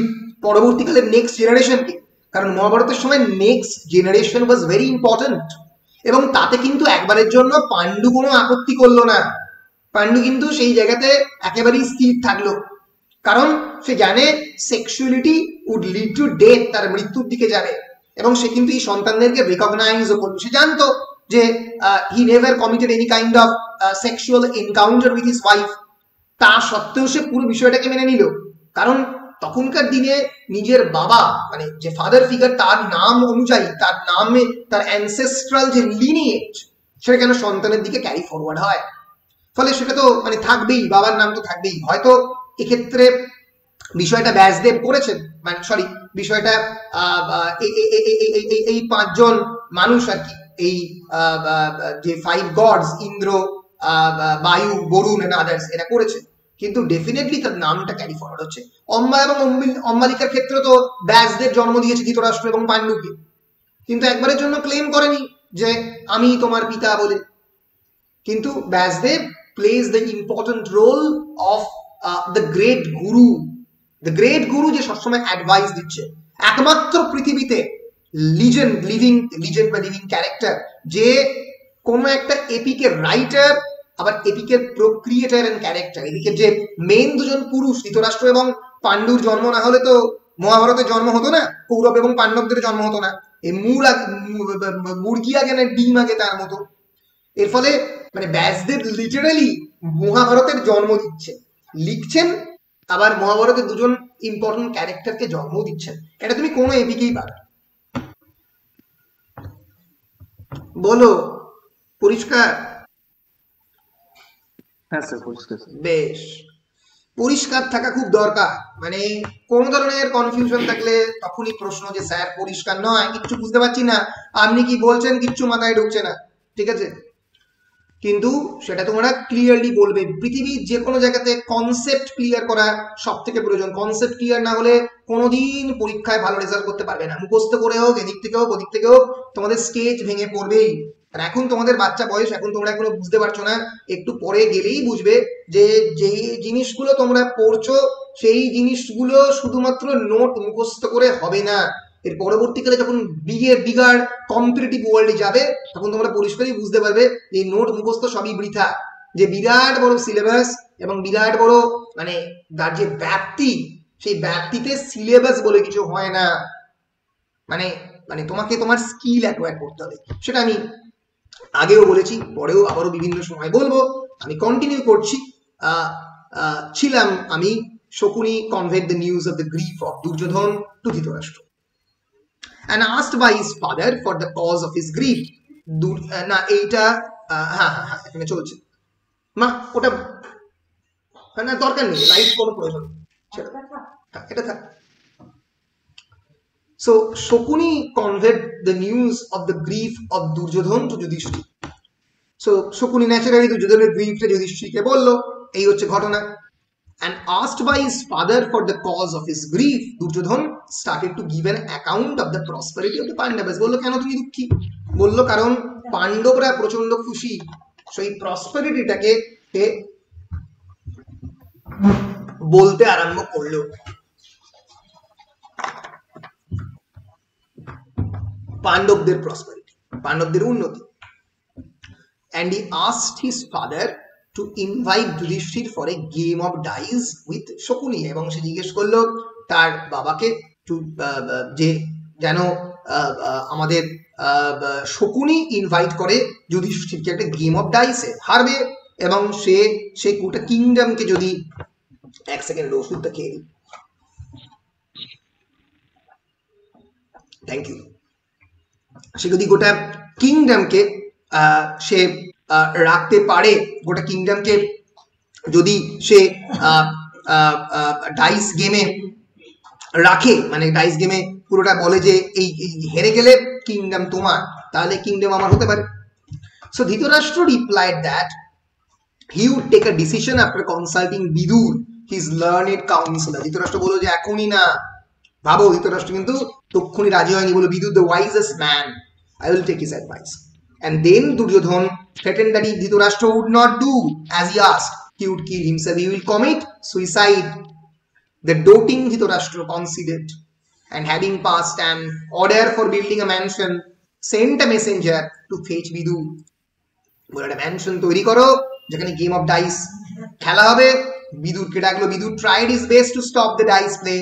পরবর্তীকালের নেক্সট জেনারেশনকে, কারণ মহাভারতের সময় next generation was very important. এবং তাতে কিন্তু একবারের জন্য পাণ্ডু কোনো আপত্তি করলো না, পাণ্ডু কিন্তু সেই জায়গাতে একেবারেই স্থির থাকলো, কারণ সে জানে sexuality would lead to death, তার মৃত্যুর দিকে যাবে, এবং সে কিন্তু এই সন্তানদেরকে রেকগনাইজও করলো। সে জানতো যে he never committed any kind of sexual encounter with his wife, তা সত্ত্বেও সে পুরো বিষয়টাকে মেনে নিল, কারণ তখনকার দিনে নিজের বাবা মানে যে ফাদার ফিগার, তার নাম অনুযায়ী, তার নামে তার অ্যানসেস্ট্রাল যে লিনিয়েজ, সেটা কেন সন্তানের দিকে ক্যারি ফরওয়ার্ড হয়, ফলে সেটা তো মানে থাকবেই, বাবার নাম তো থাকবেই। হয়তো এক্ষেত্রে বিষয়টা ব্যাসদেব করেছেন, মানে সরি বিষয়টা এই 5 জন মানুষ আর কি, এই যে 5 গডস, ইন্দ্র, বায়ু, বরুণ এন্ড আদার্স, এরা করেছে, কিন্তু ডেফিনেটলি তার নামটা ক্যারি ফরওয়ার্ড হচ্ছে। অম্বা এবং অম্বালিকার ক্ষেত্রে তো ব্যাসদেব জন্ম দিয়েছে ধৃতরাষ্ট্র এবং পাণ্ডুকে, কিন্তু একবারের জন্য ক্লেম করেনি যে আমি তোমার পিতা বলে। কিন্তু Vyasdev plays the important role of the great guru যে সবসময় অ্যাডভাইস দিচ্ছে, একমাত্র পৃথিবীতে লিভিং ক্যারেক্টার যে কোনো একটা এপিকের রাইটার, আবার এপিকের প্রক্রিয়েটার এন্ড ক্যারেক্টার। এদিকে যে মেন দুজন পুরুষ ধৃতরাষ্ট্র এবং পাণ্ডুর জন্ম না হলে তো মহাভারতের জন্ম হতো না, কৌরব এবং পাণ্ডবদের জন্ম হতো না। এই মুরগি আগে না ডিম আগে তার মতো। এর ফলে মানে ব্যাসদেব লিটারালি মহাভারতের জন্ম দিচ্ছেন, লিখছেন, আবার মহাভারতের দুজন ইম্পর্টেন্ট ক্যারেক্টারকে জন্ম দিচ্ছেন। এটা তুমি কোনো এপিকেই পাবে। বলো পরিষ্কার? হ্যাঁ স্যার পরিষ্কার। বেশ, পরিষ্কার থাকা খুব দরকার। মানে কোন ধরনের কনফিউশন থাকলে তখনই প্রশ্ন যে স্যার পরিষ্কার নয়, কিচ্ছু বুঝতে পারছি না, আপনি কি বলছেন কিচ্ছু মাথায় ঢুকছে না, ঠিক আছে? কিন্তু সেটা তোমরা ক্লিয়ারলি বলবে। পৃথিবীর যে কোনো জায়গাতে কনসেপ্ট ক্লিয়ার করা সব থেকে প্রয়োজন। কনসেপ্ট ক্লিয়ার না হলে কোনোদিন পরীক্ষায় ভালো রেজাল্ট করতে পারবে না। মুখস্থ করে হোক, এদিক থেকে হোক, ওদিক থেকে হোক, তোমাদের স্টেজ ভেঙে পড়বেই। আর এখন তোমাদের বাচ্চা বয়স, এখন তোমরা এখনো বুঝতে পারছো না, একটু পরে গেলেই বুঝবে যে যে জিনিসগুলো তোমরা পড়ছো সেই জিনিসগুলো শুধুমাত্র নোট মুখস্থ করে হবে না। এর পরবর্তীকালে যখন বিগার কম্পিটিটিভ ওয়ার্ল্ডে যাবে তখন তোমরা পরিষ্কারই বুঝতে পারবে এই নোট মুখস্থ সবই বৃথা। যে বিরাট বড় সিলেবাস এবং বিরাট বড় মানে তার যে ব্যাপ্তি, সেই ব্যাপ্তিতে সিলেবাস বলে কিছু হয় না। মানে মানে তোমাকে তোমার স্কিল অ্যাকোয়ার করতে হবে। সেটা আমি আগেও বলেছি, পরেও আবারও বিভিন্ন সময় বলবো। আমি কন্টিনিউ করছি। ছিলাম আমি Shakuni conveyed the news of the grief of Duryodhan to Dhritarashtra and asked by his father for the cause of his grief. না এইটা এখানে চলছে মা, ওটা না দরকার নেই, লাইট কোনো প্রয়োজন এটা থাক। So Shokuni conveyed the news of the grief of Duryodhan to Yudhishthira. So Shokuni naturally Duryodhaner grief টা যুধিষ্ঠিরকে বললো, এই হচ্ছে ঘটনা। And asked by his father for the cause of his grief, Duryodhan started to give an account of the prosperity of the Pandavas. বললো কেন তুমি দুঃখী? বললো কারণ পাণ্ডবরা প্রচন্ড খুশি। সেই প্রসপেরিটিটাকে সে বলতে আরম্ভ করলো। পাণ্ডবদের প্রসপেরিটি, পাণ্ডবদের উন্নতি। And he asked his father to invite Yudhishthir for a game of dice with Shokuni. এবং সে জিজ্ঞেস করলো তার বাবাকে যে যেন আমাদের শকুনি ইনভাইট করে যুধিষ্ঠিরকে একটা গেম অফ ডাইসে, হারবে এবং সে গোটা কিংডমকে যদি, এক সেকেন্ড ওষুধটা খেয়ে নিই, থ্যাংক ইউ, সে যদি গোটা কিংডমকে সে রাখতে পারে, গোটা কিংডমকে যদি সে ডাইস গেমে রাখে, মানে ডাইস গেমে পুরোটা বলে যে এই হেরে গেলে কিংডম তোমার, তাহলে কিংডম আমার হতে পারে। So Dhritarashtra replied that he would take a decision after consulting Vidur, his learned counsellor. Dhritarashtra বলল যে এখনই না, ভাবো ধৃতরাষ্ট্র কিন্তু তক্ষুনি রাজি হয়নি, বলল Vidur the wisest man, I will take his advice. And then Duryodhan threatened that if Dhritarashtra would not do as he asked, he would kill himself, he will commit suicide. The doting Dhritarashtra conceded, and having passed an order for building a mansion, sent a messenger to fetch Vidur. বলে একটা mansion তৈরি করো যেখানে game of dice খেলা হবে। বিদুরকে ডাকলো। Vidur tried his best to stop the dice play,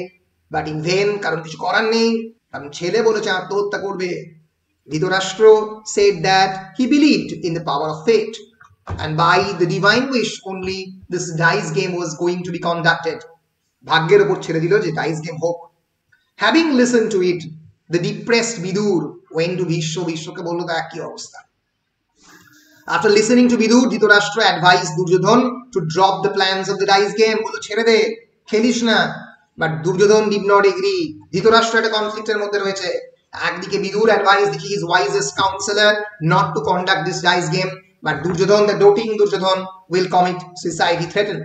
but in vain, কারণ কিছু করার নেই, কারণ ছেলে বলেছে আত্মহত্যা করবে। Dhritarashtra said that he believed in the power of fate, and by the divine wish only this dice game was going to be conducted. ভাগ্যের উপর ছেড়ে দিল যে ডাইস গেম হোক। Having listened to it, the depressed Vidur went to Bhishma. বিশ্বকে বলল তা কি অবস্থা। After listening to Vidur, Dhritarashtra advised Duryodhan to drop the plans of the dice game. বলল ছেড়ে দে, খেলিস না। But Duryodhan did not agree. Dhritarashtra একটা কনফ্লিক্টের মধ্যে রয়েছে। একদিকে Vidur advised his wisest counselor not to conduct this dice game, but Duryodhan, the doting Duryodhan, will commit suicide, he threatened.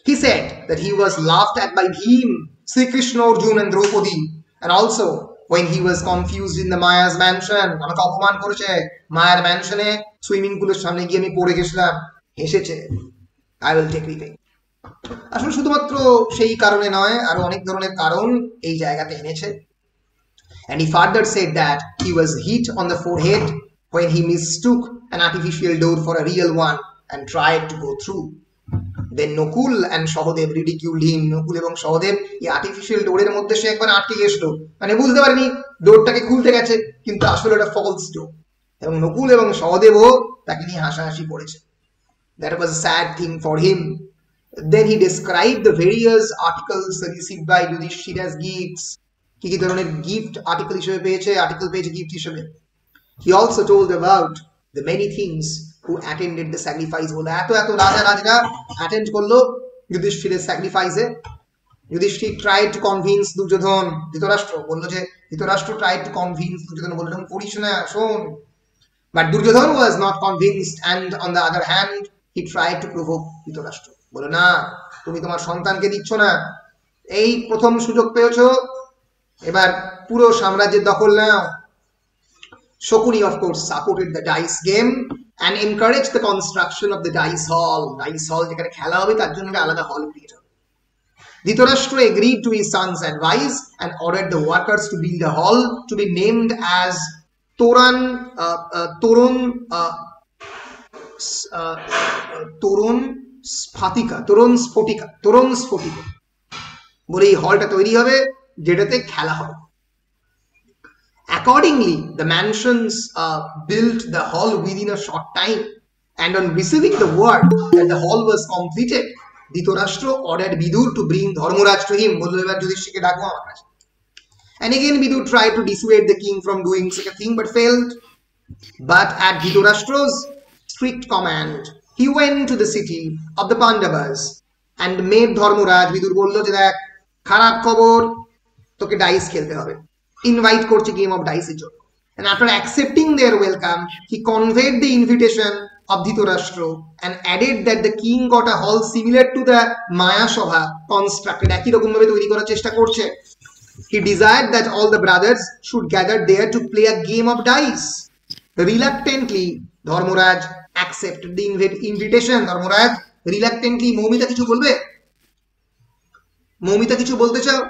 He said that he was laughed at by Bhim, Sri Krishna, Arjuna and Draupadi, and also when he was confused in the Maya's mansion, আমাকে অপমান করেছে, মায়ার ম্যানশনে swimming পুলের সামনে গিয়ে আমি পড়ে গেছিলাম, হেসেছে, I will take revenge. আসলে শুধুমাত্র সেই কারণে নয়, আরো অনেক ধরনের কারণ এই জায়গাতে এনেছে। And he further said that he was hit on the forehead when he mistook an artificial door for a real one and tried to go through. Then Nokul and Sahadev ridiculed him. Nokul এবং সহদেব এই artificial ডোরের মধ্যে সে একবার আটকে গেছিল, মানে বুঝতে পারেনি ডোরটাকে খুলতে গেছে, কিন্তু আসলে ওটা ফলস ডোর, এবং নকুল এবং সহদেবও তাকে নিয়ে হাসাহাসি করেছে। That was a sad thing for him. Then he described the various articles received by Yudhishthir as gifts. কি কি ধরনের গিফট আর্টিকেল হিসেবে পেয়েছে, আর্টিকেল পেয়েছে গিফট হিসেবে। He also told about the many things who attended the sacrifice. বলে এত এত রাজারা অ্যাটেন্ড করলো যুধিষ্ঠিরের স্যাক্রিফাইসে। Yudhishthir tried to convince Duryodhan, Dhritarashtra বললো যে, Dhritarashtra tried to convince Duryodhan, বললো এরকম করিস না, শোন। But Duryodhan was not convinced, and on the other hand he tried to provoke Dhritarashtra, বললো না তুমি তোমার সন্তানকে দিচ্ছ না, এই প্রথম সুযোগ পেয়েছো, এবার পুরো সাম্রাজ্যের দখল নাও। Shokuni of course supported the dice game and encouraged the construction of the dice hall. Dice hall যেখানে খেলা হবে তার জন্য একটা আলাদা হল ক্রিয়েট হবে। Dhritarashtra agreed to his son's advice and ordered the workers to build a hall to be named as Toron Sphotika বলে এই হলটা তৈরি হবে যেটাতে খেলা হবে। Accordingly, the mansions built the hall within a short time, and on receiving the word that the hall was completed, Dhritarashtra ordered Vidur to bring Dharmaraj to him. বলল এবার যুধিষ্ঠিরকে ডাকো আমার কাছে। And again Vidur tried to dissuade the king from doing such a thing but failed. But at Dhritarashtra's strict command, he went to the city of the Pandavas and made Dharmaraj, Vidur বলল যে দেখ খারাপ খবর, তোকে dice খেলতে হবে, invite করছে game of ডাইসের জন্য। And after accepting their welcome, he conveyed the invitation of Dhritarashtra and added that the king got a hall similar to the Maya Sabha constructed, একই রকম ভাবে তৈরি করার চেষ্টা করছে। He desired that all the brothers should gather there to play a game of dice. Reluctantly, Dharmaraj accepted the invitation. Dharmaraj reluctantly, Moumita কিছু বলবে? মৌমিতা কিছু বলতে চাও?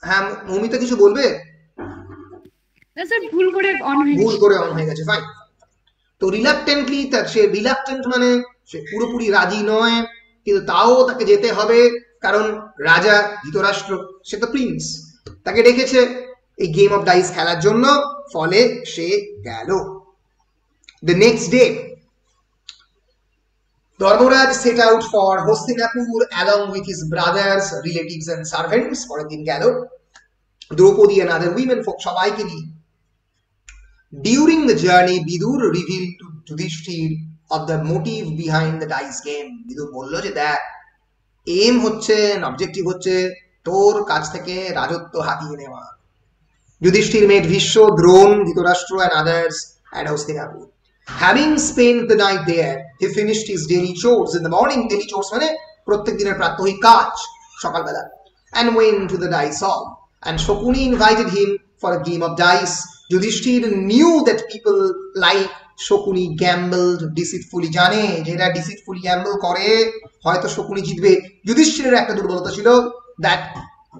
হ্যাঁ মৌমিতা কিছু বলবে? ভুল করে অন হয়ে গেছে, ফাইন। তো রিলাক্টেন্টলি, তার সে রিলাক্টেন্ট মানে সে পুরোপুরি রাজি নয়, কিন্তু তাও তাকে যেতে হবে, কারণ রাজা ধৃতরাষ্ট্র সে তো প্রিন্স, তাকে ডেকেছে এই গেম অফ ডাইস খেলার জন্য, ফলে সে গেল। The next day, Dharmaraj set out for Hastinapur along with his brothers, relatives and servants. পরের দিন গেল Draupadi and other women folk সবাইকে নিয়ে। During the journey, Vidur revealed to Yudhishthir of the motive behind the dice game. Vidur বলল যে দেখ, M হচ্ছে, objective হচ্ছে তোর কাছ থেকে রাজত্ব হাতিয়ে নেওয়া। Yudhishthir made Bhishma, Drona, Dhritarashtra and others at Hastinapur. Having spent the night there, he finished his daily chores in the morning. Daily chores মানে প্রত্যেক দিনের প্রাত্যহিক কাজ সকালবেলা, and went to the dice hall. And Shokuni invited him for a game of dice. Yudhishthir knew that people like Shokuni gambled deceitfully, জানে যে এরা deceitfully gamble করে, হয়তো শকুনি জিতবে। যুধিষ্ঠিরের একটা দুর্বলতা ছিল that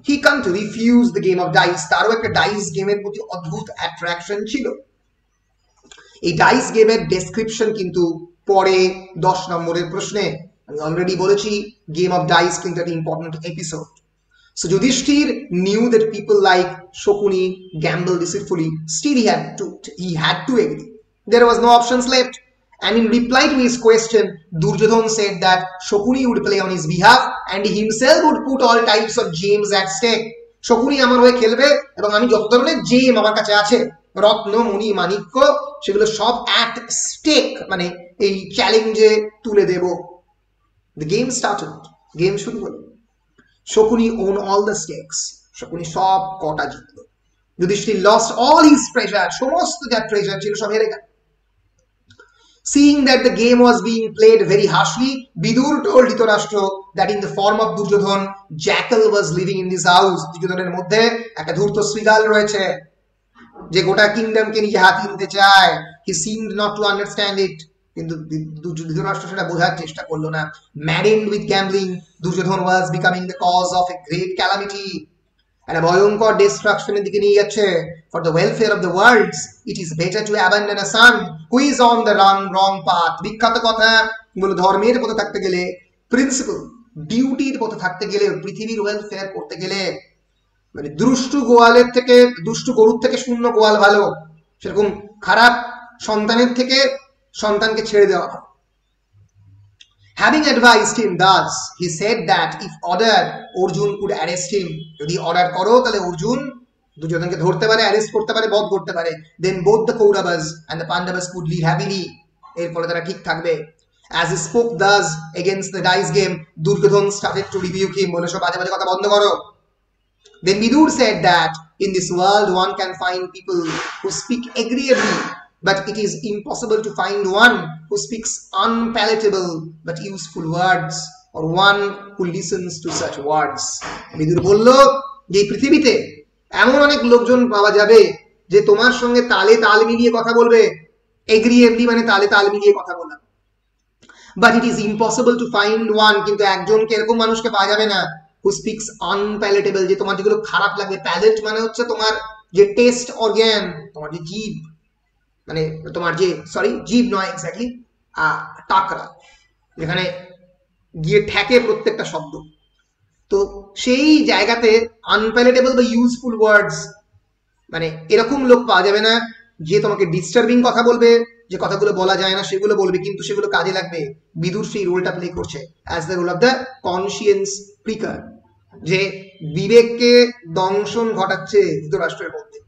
he can't refuse the game of dice. তারও একটা ডাইস গেমের প্রতি অদ্ভুত অ্যাট্রাকশন ছিল। এই ডাইস গেমের ডেসক্রিপশন কিন্তু পরে 10 নম্বরের প্রশ্নে, আমি অলরেডি বলেছি গেম অফ ডাইস কিন্তু একটা important episode. So Yudhishthir knew that people like Shokuni gamble deceitfully. Still he had to agree. There was no options left. And in reply to his question, Duryodhan said that Shokuni would play on his behalf and he himself would put all types of gems at stake. Shokuni আমার হয়ে খেলবে এবং আমি যত ধরনের জেম আমার কাছে আছে, রত্ন মণি মাণিক্য, সেগুলো সব at stake, মানে এই চ্যালেঞ্জে তুলে দেব। The game started. গেম শুরু হলো। Shokuni owned all the stakes. Shokuni সব কটা জিতলো। Yudhishthir lost all his treasure. সমস্ত যা ট্রেজার ছিল সব হেরে গেল। Seeing that the game was being played very harshly, Bidur told Dhritarashtra that in the form of Duryodhan, Jackal was living in this house. Duryodhaner মধ্যে একটা ধূর্ত শৃগাল রয়েছে যে গোটা কিংডমকে নিজে হাতে নিতে চায়. He seemed not to understand it. কিন্তু ধৃতরাষ্ট্র সেটা বোঝার চেষ্টা করলো না. Maddened with gambling, Duryodhan was becoming the cause of a great calamity. একটা ভয়ঙ্কর ডিস্ট্রাকশনের দিকে নিয়ে যাচ্ছে. For the welfare of the worlds, it is better to abandon a son who is on the wrong path. বিখ্যাত কথা বলে ধর্মের পথে থাকতে গেলে, প্রিন্সিপাল ডিউটির পথে থাকতে গেলে, পৃথিবীর ওয়েলফেয়ার করতে গেলে মানে দুষ্টু গোয়ালের থেকে, দুষ্টু গরুর থেকে শূন্য গোয়াল ভালো, সেরকম খারাপ সন্তানের থেকে সন্তানকে ছেড়ে দেওয়া ভালো. Having advised him thus, he said that if ordered, Arjun could arrest him. যদি অর্ডার করো তাহলে অর্জুন দুর্যোধনকে ধরতে পারে, অ্যারেস্ট করতে পারে, বধ করতে পারে. Then both the Kauravas and the Pandavas could live happily. এর ফলে তারা ঠিক থাকবে. As he spoke thus against the dice game, Duryodhan started to rebuke him. বলে সব বাজে বাজে কথা বন্ধ করো. Then Vidur said that in this world one can find people who speak agreeably, but it is impossible to find one who speaks unpalatable but useful words, or one who listens to such words. Vidur বলল যে পৃথিবীতে এমন অনেক লোকজন পাওয়া যাবে যে তোমার সঙ্গে তালে তাল মিলিয়ে কথা বলবে, এগ্রিয়েবলি মানে তালে তাল মিলিয়ে কথা বলা, but it is impossible to find one, কিন্তু একজনকে এরকম মানুষকে পাওয়া যাবে না who speaks unpalatable, যে তোমার যেগুলো খারাপ লাগবে. প্যালেট মানে হচ্ছে তোমার যে টেস্ট অর্গান, তোমার যে জিভ, মানে তোমার যে জিভ নয় এক্স্যাক্টলি, টাকরা যেখানে গিয়ে ঠেকে প্রত্যেকটা শব্দ. তো সেই জায়গাতে আনপ্যালেটেবল বা ইউজফুল ওয়ার্ডস মানে এরকম লোক পাওয়া যাবে না যে তোমাকে ডিস্টার্বিং কথা বলবে, যে কথাগুলো বলা যায় না সেগুলো বলবে কিন্তু সেগুলো কাজে লাগবে. বিদুর সেই রোলটা প্লে করছে as the role of the conscience pricker, যে বিবেককে দংশন ঘটাচ্ছে ধৃতরাষ্ট্রের মধ্যে.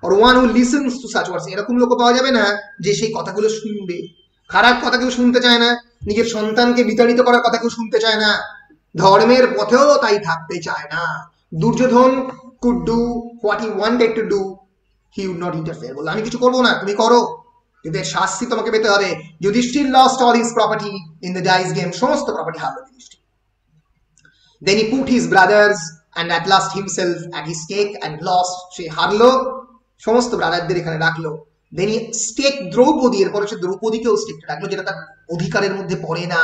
or one who listens to such words. এরকম লোক পাওয়া যাবে না যে সেই কথাগুলো শুনবে. খারাপ কথা কেউ শুনতে চায় না, নিজের সন্তানকে বিতাড়িত করার কথা কেউ শুনতে চায় না, ধর্মের পথেও তাই থাকতে চায় না. Duryodhan could do what he wanted to do, he would not interfere. বলল আমি কিছু করবো না, তুমি করো, কিন্তু এর শাস্তি তোমাকে পেতে হবে. Yudhishthir lost all his property in the dice game. সমস্ত প্রপার্টি হারলো Yudhishthir. Then he put his brothers and at last himself at his stake and lost. সে হারলো, সমস্ত ব্রাদারদের এখানে রাখলো. Then he stake দ্রৌপদী, এরপরে সে দ্রৌপদীকেও স্টেকটা রাখলো, যেটা তার অধিকারের মধ্যে পড়ে না.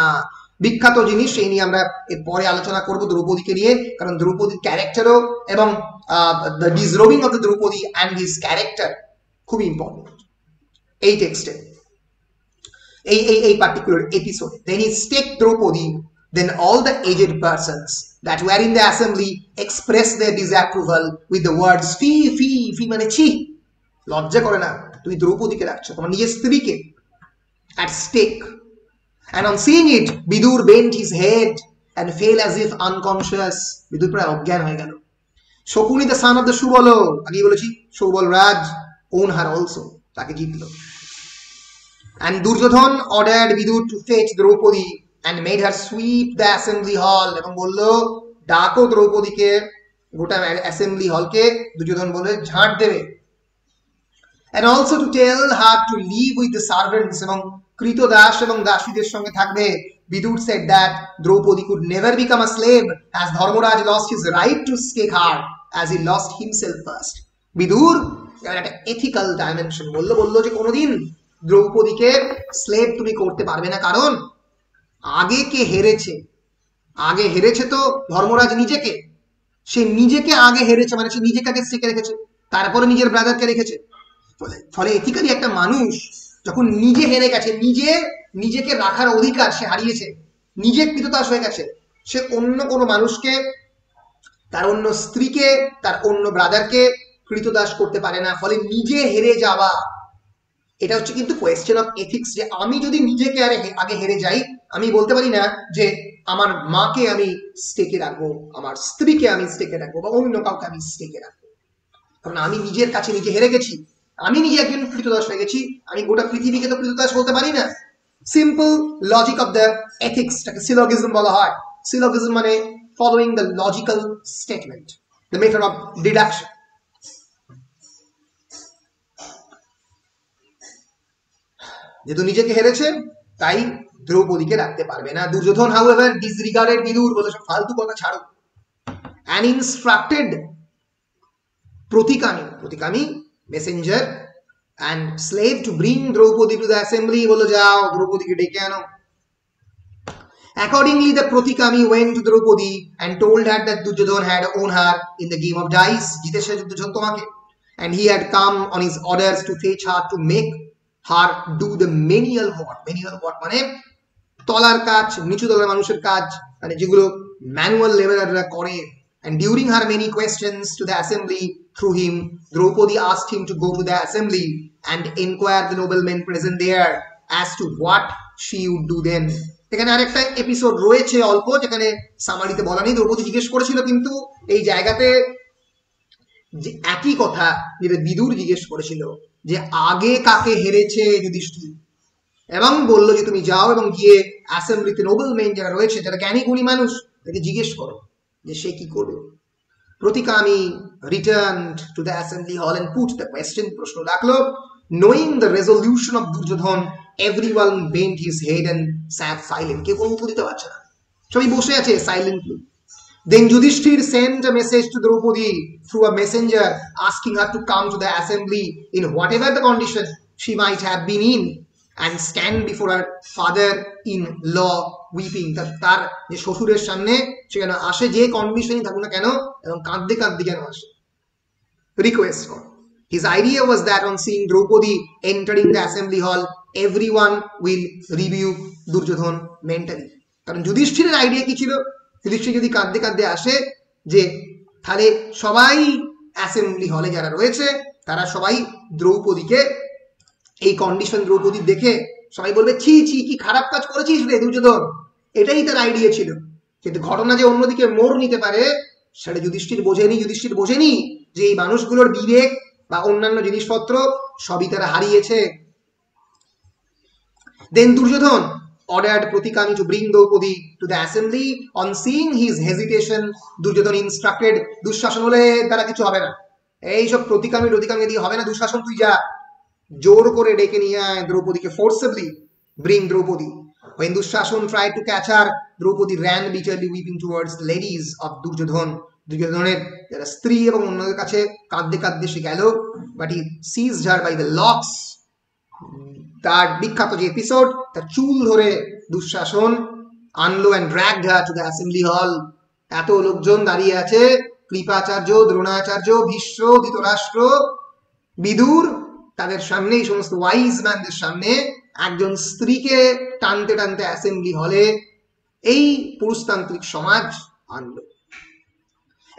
বিখ্যাত জিনিস, সেই নিয়ে আমরা এর পরে আলোচনা করব দ্রৌপদীকে নিয়ে, কারণ দ্রৌপদীর ক্যারেক্টারও এবং the deserving of the Draupadi and his character খুবই ইম্পর্টেন্ট এই টেক্সটে, এই পার্টিকুলার এপিসোডে. Then he staked Draupadi. Then all the aged persons that were in the assembly expressed their disapproval with the words ফি ফি ফি, মানে ছি, লজ্জা করে না, তুমি দ্রৌপদীকে রাখছো, তোমার নিজের স্ত্রীকে at stake. And on seeing it, Vidur bent his head and fell as if unconscious. Vidur প্রায় অজ্ঞান হয়ে গেল. Shakuni the son of the Subal, আগেই বলেছি সুবল রাজ, own her also, তাকে জিতলো. And Duryodhan ordered Vidur to fetch Draupadi and made her sweep the assembly hall. এবং বললো ডাকো দ্রৌপদীকে, গোটা অ্যাসেম্বলি হলকে দুর্যোধন বলে ঝাঁট দেবে. And also to tell her to live with the servants, এবং কৃতদাস এবং দাসীদের সঙ্গে থাকবে. Vidur said that Draupadi could never become a slave, as Dharmaraj lost his right to stake her as he lost himself first. Vidur একটা ethical dimension বললো যে কোনোদিন দ্রৌপদীকে slave তুমি করতে পারবে না, কারণ আগে কে হেরেছে, আগে হেরেছে তো ধর্মরাজ নিজেকে, সে নিজেকে আগে হেরেছে, মানে সে নিজেকে আগে স্টেকে রেখেছে, তারপরে নিজের ব্রাদারকে রেখেছে. ফলে এথিক্যালি একটা মানুষ যখন নিজে হেরে গেছে, নিজেকে রাখার অধিকার সে হারিয়েছে, নিজে কৃতদাস হয়ে গেছে, সে অন্য কোনো মানুষকে, তার অন্য স্ত্রীকে, তার অন্য ব্রাদারকে কৃতদাস করতে পারে না. ফলে নিজে হেরে যাওয়া, এটা হচ্ছে কিন্তু কোয়েশ্চেন অফ এথিক্স, যে আমি যদি নিজেকে আগে হেরে যাই, আমি বলতে পারি না যে আমার মাকে আমি স্টেকে রাখবো, আমার স্ত্রীকে আমি স্টেকে রাখবো, বা অন্য কাউকে আমি স্টেকে রাখবো, কারণ আমি নিজের কাছে নিজে হেরে গেছি, আমি নিজে একজন কৃতদাস হয়ে গেছি, আমি গোটা পৃথিবীকে তো কৃতদাস বলতে পারি না. সিম্পল লজিক অফ দ্য এথিক্সটাকে সিলগিজম বলা হয়. সিলগিজম মানে following the logical statement, the method of deduction. যেহেতু নিজেকে হেরেছে তাই দ্রৌপদীকে রাখতে পারবে না। দুর্যোধন হাউএভার ডিসরিগার্ডেড বিদুর, বলে সব ফালতু কথা ছাড়ো, and instructed Pratikami messenger and slave to bring Draupadi to the assembly, বলো যাও দ্রৌপদীকে ডেকে আনো। Accordingly, the Pratikami went to Draupadi and told her that Duryodhan had won her in the game of dice, জিতেছে দুর্যোধন তোমাকে, and he had come on his orders to fetch her to make her do the menial work মানে তলার কাজ, নিচু তলার মানুষের কাজ, মানে যেগুলো ম্যানুয়াল লেবাররা করে। And during her many questions to the assembly through him, Draupadi asked him to go to the assembly and inquire the noblemen present there as to what she would do then. এখানে আরেকটা episode রয়েছে অল্প, যেখানে সামারিতে বলা নেই। দ্রৌপদী জিজ্ঞেস করেছিল, কিন্তু এই জায়গাতে যে একই কথা যেটা বিদুর জিজ্ঞেস করেছিল, যে আগে কাকে হেরেছে যুধিষ্ঠির, এবং বললো যে তুমি যাও এবং গিয়ে অ্যাসেম্বলিতে নোবেলমেন যারা রয়েছে, যারা জ্ঞানী গুণী মানুষ, তাকে জিজ্ঞেস করো যে সে কি করবে। প্রতিকামী returned to the assembly hall and put the question, প্রশ্ন রাখলো। Knowing the resolution of Duryodhan, everyone bent his head and sat silent. কেউ কোনো উত্তর দিতে পারছে না, সবাই বসে আছে silently. Then Yudhishthir sent a message to Draupadi through a messenger asking her to come to the assembly in whatever the condition she might have been in and stand before her father-in-law weeping. তার যে শ্বশুরের সামনে সেখানে আসে, যে কন্ডিশনই থাকুক না কেন, এবং কাঁদতে কাঁদতে কেন আসে, রিকোয়েস্ট কর। His idea was that on seeing Draupadi entering the assembly hall, everyone will rebuke Duryodhan mentally. কারণ যুধিষ্ঠিরের আইডিয়া কি ছিল, যুধিষ্ঠির যদি কাঁদতে কাঁদতে আসে, যে তাহলে সবাই অ্যাসেম্বলি হলে যারা রয়েছে তারা সবাই দ্রৌপদীকে, এই কন্ডিশন দ্রৌপদী দেখে সবাই বলবে ছি ছি কি খারাপ কাজ করেছিস রে দুর্যোধন, এটাই তার আইডিয়া ছিল। কিন্তু ঘটনা যে অন্যদিকে মোড় নিতে পারে সেটা যুধিষ্ঠির বোঝেনি যে এই মানুষগুলোর বিবেক বা অন্যান্য জিনিসপত্র সবই তারা হারিয়েছে। Then Duryodhan ordered Pratikami to bring Draupadi to the assembly. On seeing his hesitation, Duryodhan instructed দুঃশাসন, বলে তারা কিছু হবে না, এইসব প্রতিকামী দিয়ে হবে না, দুঃশাসন তুই যা, জোর করে ডেকে নিয়ে আয় দ্রৌপদীকে, forcibly bring Draupadi. When Dushashan tried to catch her, Draupadi ran bitterly weeping towards the ladies of Duryodhan. দুর্যোধনের যারা স্ত্রী এবং অন্যদের কাছে কাঁদতে সে গেল, but he seized her by the locks. তার বিখ্যাত যে এপিসোড, তার চুল ধরে দুঃশাসন আনলো and dragged her to the assembly hall. এত লোকজন দাঁড়িয়ে আছে, কৃপাচার্য, দ্রোণাচার্য, ভীষ্ম, ধৃতরাষ্ট্র, বিদুর, তাদের সামনে, এই সমস্ত ওয়াইজ ম্যানদের সামনে একজন স্ত্রীকে টানতে অ্যাসেম্বলি হলে এই পুরুষতান্ত্রিক সমাজ আনলো।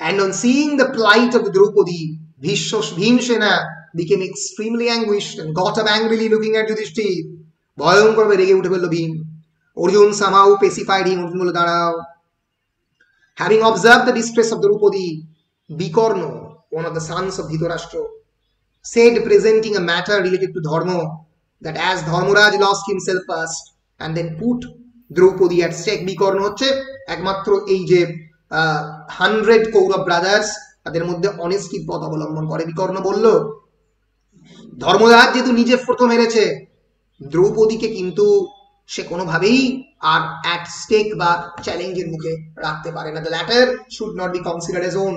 And on seeing the plight of the Draupadi, Bhimsena became extremely anguished and got up angrily looking at Yudhishthir. ভয়ঙ্করভাবে রেগে উঠে ফেলল Bhim. Arjun somehow pacified him. Arjun বলল দাঁড়াও। Having observed the distress of Draupadi, Bikorno, one of the sons of Dhritarashtra, said, presenting a matter related to Dharma, that as Dharmaraj lost himself first and then put Draupadi at stake, Bikorno হচ্ছে একমাত্র এই যে 100 Kaurava brothers, তাদের মধ্যে অনেস্টির পথ অবলম্বন করে। বিকর্ণ বলল, ধর্মরাজ যেহেতু নিজে প্রথম হেরেছে, দ্রৌপদীকে কিন্তু সে কোনোভাবেই আর অ্যাট স্টেক বা চ্যালেঞ্জের মুখে রাখতে পারে না। The latter should not be considered as won.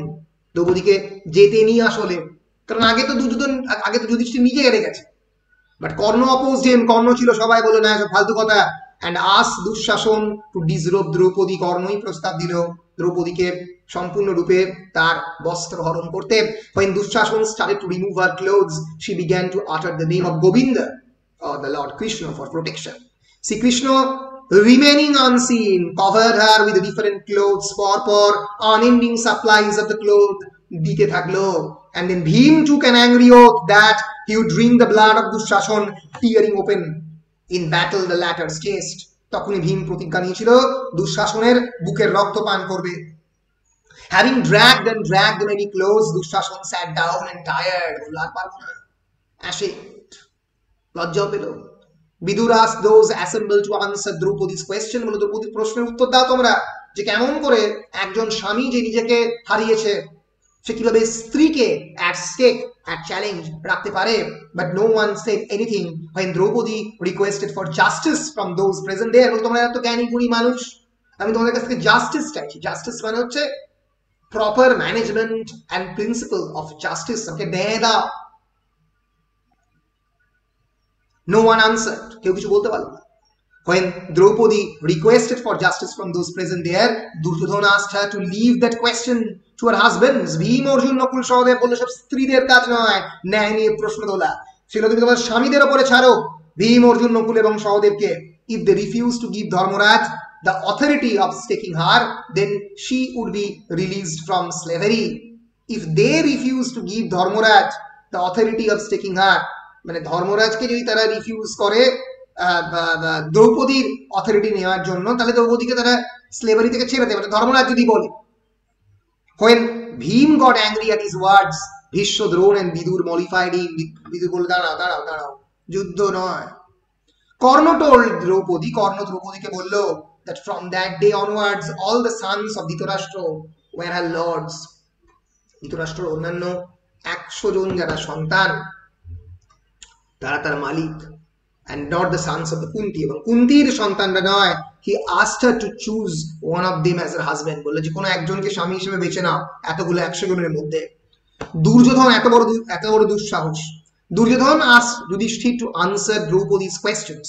দ্রৌপদীকে জেতেনি আসলে, কারণ আগে তো যুধিষ্ঠির নিজে হেরে গেছে, বাট কর্ণ অপোজড হিম। কর্ণ ছিল, সবাই বলল না সব ফালতু কথা, and asked Dushasana to disrobe Draupadi. কর্ণই প্রস্তাব দিল দ্রৌপদীকে সম্পূর্ণরূপে তার বস্ত্র হরণ করতে। When Dushasana started to remove her clothes, she began to utter the name of Govinda, or the Lord Krishna, for protection. See, Krishna, remaining unseen, covered her with different clothes, for unending supplies of the cloth দিতে থাকলো। And then Bhim took an angry oath that he would drink the blood of Dushashan, tearing open in battle the latter's chest. তখনই ভীম প্রতিজ্ঞা নিয়েছিল দুঃশাসনের বুকের রক্ত পান করবে। Having dragged many clothes, Dushashan sat down and tired. বলল আর পারবো না, আসে লজ্জা পেল। Vidur asked those assembled to answer Draupadi's question, বলল দ্রৌপদীর প্রশ্নের উত্তর দাও তোমরা, যে কেমন করে একজন স্বামী যে নিজেকে হারিয়েছে, সে কিভাবে স্ত্রীকে at stake at challenge রাখতে পারে। But no one said anything when Draupadi requested for justice from those present there। তোমরা এত জ্ঞানী গুণী মানুষ, আমি তোমাদের কাছ থেকে জাস্টিস চাইছি। জাস্টিস মানে হচ্ছে proper management and principal of justice, আমাকে ন্যায় দাও। No one answered, কেউ কিছু বলতে পারলো না। When Draupadi requested for justice from those present there, Duryodhana asked her to leave that question to her husbands. Bhim, Arjun, Nakul, Sahadev বলল সব স্ত্রীদের কাজ নয় ন্যায় নিয়ে প্রশ্ন তোলা, সেগুলো তুমি তোমার স্বামীদের উপরে ছাড়ো। ভীম, অর্জুন, নকুল এবং সহদেবকে, if they refuse to give Dharmaraj the authority of staking her, then she would be released from slavery. If they refuse to give Dharmaraj the authority of staking her, মানে ধর্মরাজকে যদি তারা রিফিউজ করে দ্রৌপদীর অথরিটি নেওয়ার জন্য, তাহলে দ্রৌপদীকে তারা slavery থেকে ছেড়ে দেবে, ধর্মরাজ যদি বলে। When Bhim got angry at his words, Bhishma, Drona and Vidur mollified him. Vidur বলল, দাঁড়াও দাঁড়াও দাঁড়াও, যুদ্ধ নয়। কর্ণ told Draupadi, কর্ণ দ্রৌপদীকে বলল that from that day onwards all the sons of Dhritarashtra were her lords. ধৃতরাষ্ট্রের অন্যান্য 100 জন যারা সন্তান তারা তার মালিক, and not the sons of the Kunti, এবং কুন্তির সন্তানরা নয়। He asked her to choose one of them as her husband, বলল যে কোনো একজনকে স্বামী হিসেবে বেছে নাও এতগুলো 100 জনের মধ্যে। দুর্যোধন এত বড় দুঃসাহস। Duryodhan asked Yudhishthir to answer Draupadi's questions.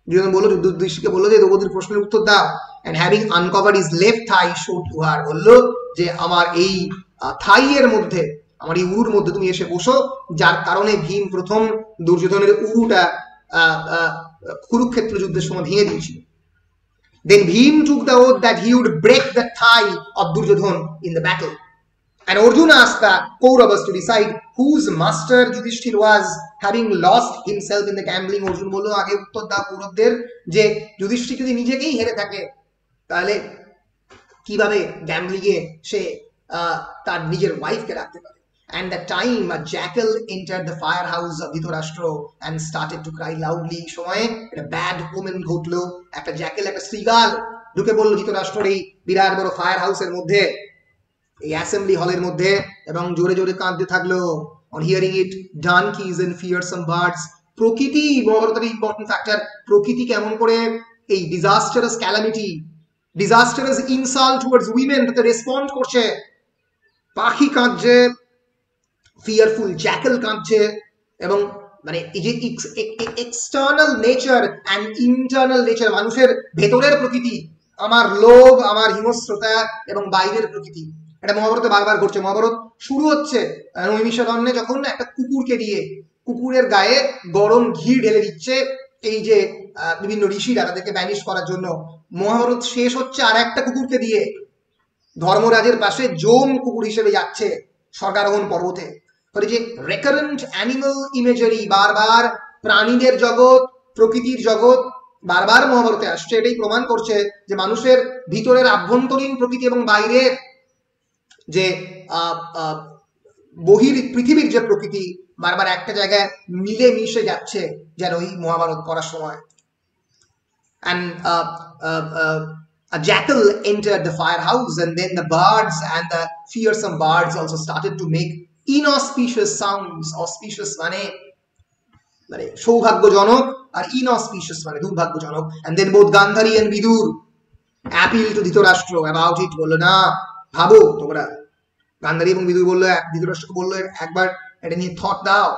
Duryodhan বলল, যুধিষ্ঠিরকে বলল যে দ্রৌপদীর প্রশ্নের উত্তর দাও। and having uncovered his left thigh showed to her, বলল যে আমার এই থাইয়ের মধ্যে, আমার এই উরুর মধ্যে তুমি এসে বসো, যার কারণে ভীম প্রথম দুর্যোধনের উরুটা কুরুক্ষেত্র যুদ্ধের সময় ভেঙে দিয়েছিল। Then Bhim took the oath that he would break the thigh of Duryodhan in the battle. And Arjuna asked the Kauravas to decide whose master Yudhishthir was, having lost himself in the gambling. Arjun বলল, আগে উত্তর দাও কৌরবদের যে যুধিষ্ঠির যদি নিজেকেই হেরে থাকে তাহলে কিভাবে গ্যাম্বলিংয়ে সে তার নিজের ওয়াইফকে রাখতে পারে। And that time a jackal entered the firehouse of Dhritarashtra and started to cry loudly. সময়ে একটা ব্যাড ওমেন ঘটলো, একটা জ্যাকেল, একটা শ্রীগাল ঢুকে পড়লো ধৃতরাষ্ট্রের এই বিরাট বড় ফায়ার হাউসের মধ্যে, এই অ্যাসেম্বলি হলের মধ্যে, এবং জোরে জোরে কাঁদতে থাকলো। On hearing it, donkeys and fearsome birds, প্রকৃতি মহাভারতের ইম্পর্টেন্ট ফ্যাক্টর, প্রকৃতি কেমন করে এই disastrous calamity, disastrous insult towards women তাতে রেসপন্ড করছে। পাখি কাঁদছে, ফিয়ারফুল জ্যাকেল কাঁদছে, এবং মানে এই যে external nature and internal nature, মানুষের ভেতরের প্রকৃতি, আমার লোভ, আমার হিংস্রতা, এবং বাইরের প্রকৃতি, এটা মহাভারতে বারবার ঘটছে। মহাভারত শুরু হচ্ছে নৈমিষারণ্যে যখন একটা কুকুরকে দিয়ে, কুকুরের গায়ে গরম ঘি ঢেলে দিচ্ছে এই যে বিভিন্ন ঋষিরা তাদেরকে ব্যানিশ করার জন্য। মহাভারত শেষ হচ্ছে আর একটা কুকুরকে দিয়ে, ধর্মরাজের পাশে জোম কুকুর হিসেবে যাচ্ছে স্বর্গারোহণ পর্বতে। ফলে যে রেকারেন্ট অ্যানিমাল ইমেজারি, বারবার প্রাণীদের জগৎ, প্রকৃতির জগৎ বারবার মহাভারতে আসছে, এটাই প্রমাণ করছে যে মানুষের ভিতরের আভ্যন্তরীণ প্রকৃতি এবং বাইরের যে বহির পৃথিবীর যে প্রকৃতি বারবার একটা জায়গায় মিলে মিশে যাচ্ছে যেন এই মহাভারত পড়ার সময়। And a jackal entered the firehouse, and then the birds and the fearsome birds also started to make inauspicious sounds. Auspicious মানে সৌভাগ্যজনক, আর inauspicious মানে দুর্ভাগ্যজনক। And then both Gandhari and Vidur appealed to Dhritarashtra about it, বললো না ভাবো তোমরা। গান্ধারী এবং বিদুর বললো, ধৃতরাষ্ট্রকে বললো একবার এটা নিয়ে থট দাও।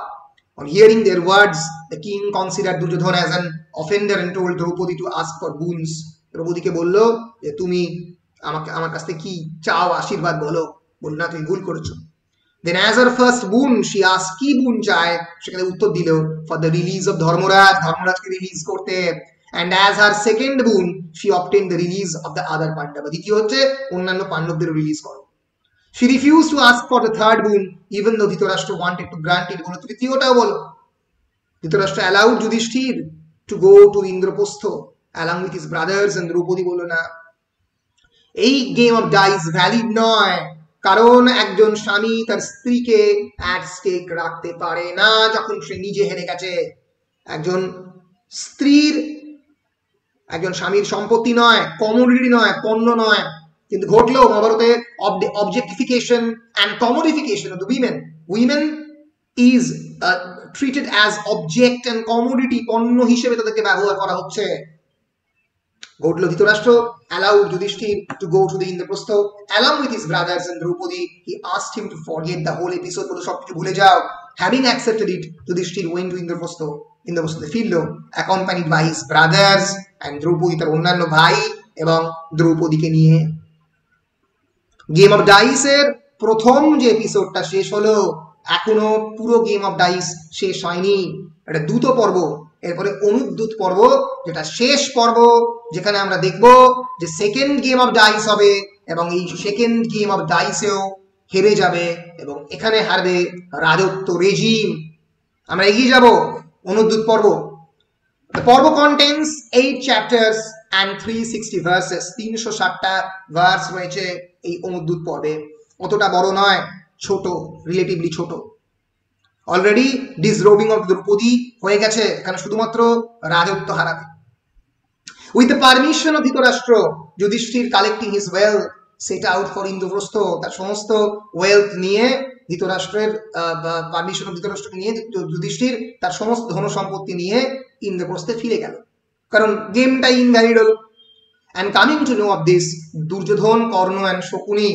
On hearing their words, the king considered Duryodhana as an offender and told Draupadi to ask for boons. দ্রৌপদীকে বললো যে তুমি আমাকে, আমার কাছ থেকে কি চাও, আশীর্বাদ বলো। বললো না, তুমি ভুল করেছো। Then as her first boon she asked কি boon চায়, সেখানে উত্তর দিল for the release of Dharmaraj, ধর্মরাজকে রিলিজ করতে। And as her second boon she obtained the release of the other Pandava, দ্বিতীয় হচ্ছে অন্যান্য পাণ্ডবদের রিলিজ করো। She refused to ask for the third boon even though Dhritarashtra wanted to grant it. বলো তৃতীয়টাও বলো। Dhritarashtra allowed Yudhishthir to go to Indraprastha along with his brothers, and Draupadi বললো না, এই গেম অফ ডাইস ভ্যালিড নয়, কারণ একজন স্বামী তার স্ত্রীকে অ্যাট স্টেক রাখতে পারে না যখন সে নিজে হেরে গেছে। একজন স্ত্রীর, একজন স্বামীর সম্পত্তি নয়, কমোডিটি নয়, পণ্য নয়, কিন্তু ঘটলো মহাভারতে objectification and commodification of the women is treated as object and commodity, পণ্য হিসেবে তাদেরকে ব্যবহার করা হচ্ছে। ঘটলো Dhritarashtra allowed Yudhishthir to go to the Indraprastha along with his brothers and Draupadi. He asked him to forget the whole episode, বলো সবকিছু ভুলে যাও। Having accepted it, Yudhishthir went to Indraprastha ফিরল accompanied by his brothers and Draupadi, তার অন্যান্য ভাই এবং দ্রৌপদীকে নিয়ে। গেম অফ ডাইস এর প্রথম যে এপিসোডটা শেষ হলো, এখনো পুরো গেম অফ ডাইস শেষ হয়নি, এটা দ্রুত পর্ব। এরপরে অনুদ্যুত পর্ব, যেটা শেষ পর্ব, যেখানে আমরা দেখব যে সেকেন্ড গেম অফ ডাইস হবে এবং এই সেকেন্ড গেম অফ ডাইসেও হেরে যাবে এবং এখানে হারবে রাজত্ব রেজিম। আমরা এগিয়ে যাব অনুদ্যুত পর্ব। The পর্ব contains 8 chapters and 360 verses, 360টা verse রয়েছে এই অনুদ্যুত পর্বে। অতটা বড় নয়, ছোট, রিলেটিভলি ছোট। অলরেডি ডিসরোবিং অফ দ্রৌপদী হয়ে গেছে, এখানে শুধুমাত্র রাজত্ব হারাবে। With the permission of Dhritarashtra, Yudhishthir collecting his wealth set out for Indraprastha, তার সমস্ত ওয়েলথ নিয়ে ধৃতরাষ্ট্রের পারমিশন অফ ধৃতরাষ্ট্রকে নিয়ে যুধিষ্ঠির তার সমস্ত ধন সম্পত্তি নিয়ে ইন্দ্রপ্রস্থে ফিরে গেল, কারণ গেমটা ইনভ্যালিড হল। And coming to know of this, Duryodhan, Karna and Shakuni,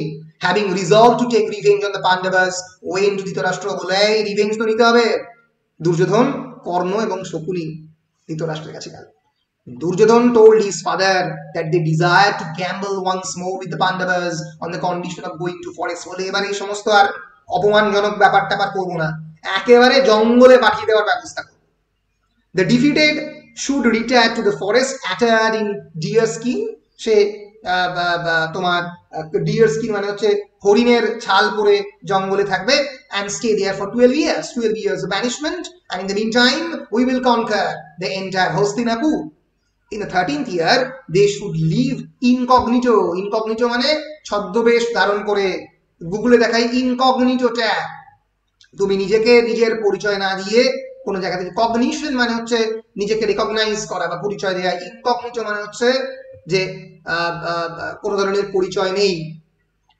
having resolved to take revenge on the Pandavas, went to Dhritarashtra, বলে এই রিভেঞ্জ তো নিতে হবে। দুর্যোধন, কর্ণ এবং শকুনি ধৃতরাষ্ট্রের কাছে গেল। Duryodhan told his father that they desired to gamble once more with the Pandavas on the condition of going to forest, বলে এবার এই সমস্ত আর অপমানজনক ব্যাপারটা আর করবো না, একেবারে জঙ্গলে পাঠিয়ে দেওয়ার ব্যবস্থা করব। The defeated should retire to the forest attired in deer skin, সে তোমার ডিয়ার স্কিন মানে হচ্ছে হরিণের ছাল পরে জঙ্গলে থাকবে, and stay there for 12 years of banishment, and in the meantime we will conquer the entire Hastinapur. In the 13th year they should live incognito মানে ছদ্মবেশ ধারণ করে। গুগলে দেখাই ইনকগনিটো ট্যাব, তুমি নিজেকে নিজের পরিচয় না দিয়ে কোন জায়গা থেকে, কগনিশন মানে হচ্ছে নিজেকে রিকগনাইজ করা বা পরিচয় দেওয়া, ইনকগনিটো মানে হচ্ছে যে কোন ধরনের পরিচয় নেই।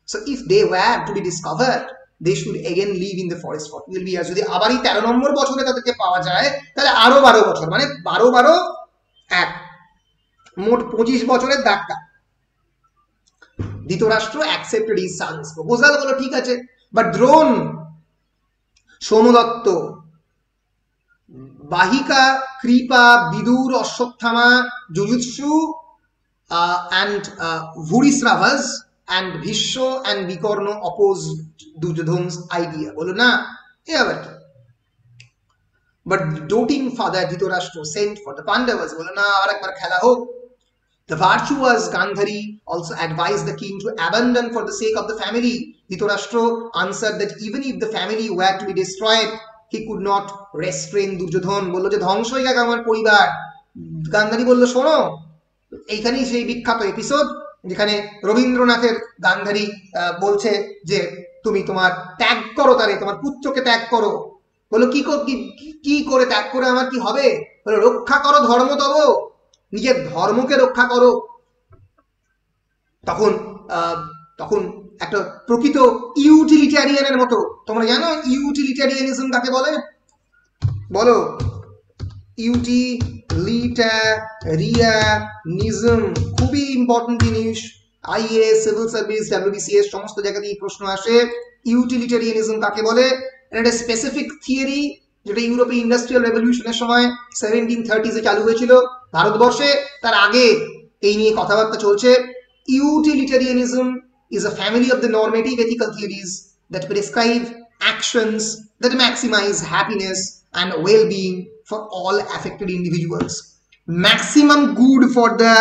So if they were to be discovered, they should again live in the forest for 12 years. যদি আবারই 13 নম্বর বছরে তাদেরকে পাওয়া যায়, তাহলে আরো 12 বছর, মানে 12 1 মোট 25 বছরের দাগটা। Dhritarashtra accepted his son's proposal, বলো ঠিক আছে। বাট দ্রোণ, সোমদত্ত, বাহিকা, কৃপা, Vidur, Ashwatthama, যুযুৎসু and Vurishravas and Bhishma and Vikarna opposed Duryodhan's idea, বলো না এ আবার কি। But the doting father Dhritarashtra sent for the Pandavas, বলো না আর একবার খেলা হোক। The virtuous Gandhari also advised the king to abandon for the sake of the family. Dhritarashtra answered that even if the family were to be destroyed, he could not restrain Duryodhan, বললো যে ধ্বংস হয়ে গেল আমার পরিবার। গান্ধারী বললো শোনো, এইখানেই সেই বিখ্যাত এপিসোড যেখানে রবীন্দ্রনাথের গান্ধারী বলছে যে তুমি তোমার ত্যাগ করো, তারে তোমার পুত্রকে ত্যাগ করো। বলো কি করে ত্যাগ করে আমার কি হবে? বলো রক্ষা করো ধর্ম তব, নিজের ধর্মকে রক্ষা করো। তখন একটা প্রকৃত ইউটিলিটারিয়ানের মতো, তোমরা জানো ইউটিলিটারিয়ানিজম কাকে বলে? বলো ইউটিলিটারিয়ানিজম, খুবই ইম্পর্টেন্ট জিনিস। আইএএস, সিভিল সার্ভিস, ডাব্লিউবিসিএস সমস্ত জায়গাতেই প্রশ্ন আসে। ইউটিলিটারিয়ানিজম কাকে বলে? এটা স্পেসিফিক থিওরি যেটা ইউরোপীয় ইন্ডাস্ট্রিয়াল রেভলিউশনের সময় 1730s চালু হয়েছিল ভারতবর্ষে। তার আগে এই নিয়ে কথাবার্তা চলছে। Utilitarianism is a family of the normative ethical theories that prescribe actions that maximize happiness and well-being for all affected individuals. Maximum good for the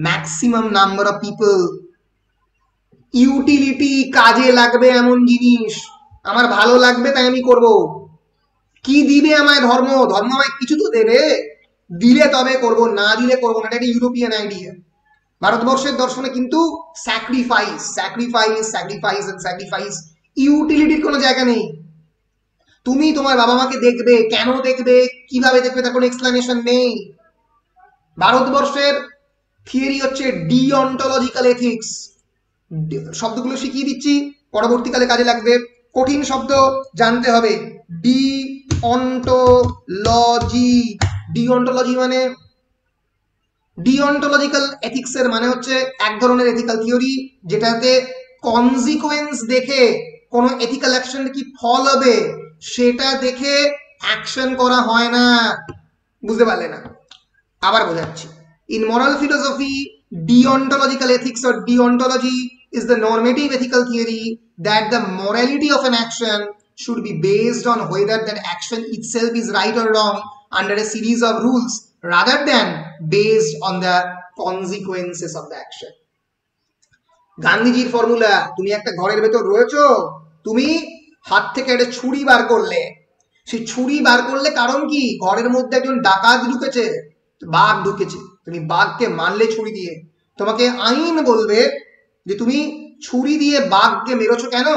maximum number of people. Utility, কাজে লাগবে এমন জিনিস, আমার ভালো লাগবে তাই আমি করব। কি দিবে আমায় ধর্ম? ধর্ম আমায় কিছু তো দেবে, দিলে তবে করব, না দিলে করব না। এটা ইউরোপিয়ান আইডিয়া। ভারতবর্ষের দর্শনে কিন্তু স্যাক্রিফাইস, ইউটিলিটির কোনো জায়গা নেই। তুমি তোমার বাবা মাকে দেখবে, কেন দেখবে, কিভাবে দেখবে, তার কোনো এক্সপ্লেনেশন নেই। ভারতবর্ষের থিওরি হচ্ছে ডিঅন্টোলজিক্যাল এথিক্স। শব্দগুলো শিখিয়ে দিচ্ছি, পরবর্তীকালে কাজে লাগবে। কঠিন শব্দ জানতে হবে। ডিঅন্টোলজি। ডিঅন্টোলজি মানে, ডিঅন্টোলজিক্যাল এথিক্সের মানে হচ্ছে এক ধরনের এথিক্যাল থিওরি যেটাতে কনসিকোয়েন্স দেখে কোনো এথিক্যাল অ্যাকশন কি ফল হবে সেটা দেখে অ্যাকশন করা হয় না। বুঝতে পারলে না? আবার বোঝাচ্ছি। In moral philosophy, deontological ethics or deontology is the normative ethical theory that the morality of an action should be based on whether that action itself is right or wrong under a series of rules rather than based on the consequences of the action. গান্ধীজির formula, তুমি একটা ঘরের ভেতর রয়েছো, তুমি হাত থেকে একটা ছুরি বার করলে, সেই ছুরি বার করলে কারণ কি? ঘরের মধ্যে একজন ডাকাত ঢুকেছে, বাঘ ঢুকেছে, তুমি বাঘকে মারলে ছুরি দিয়ে। তোমাকে আইন বলবে যে তুমি ছুরি দিয়ে বাঘকে মেরেছো কেন?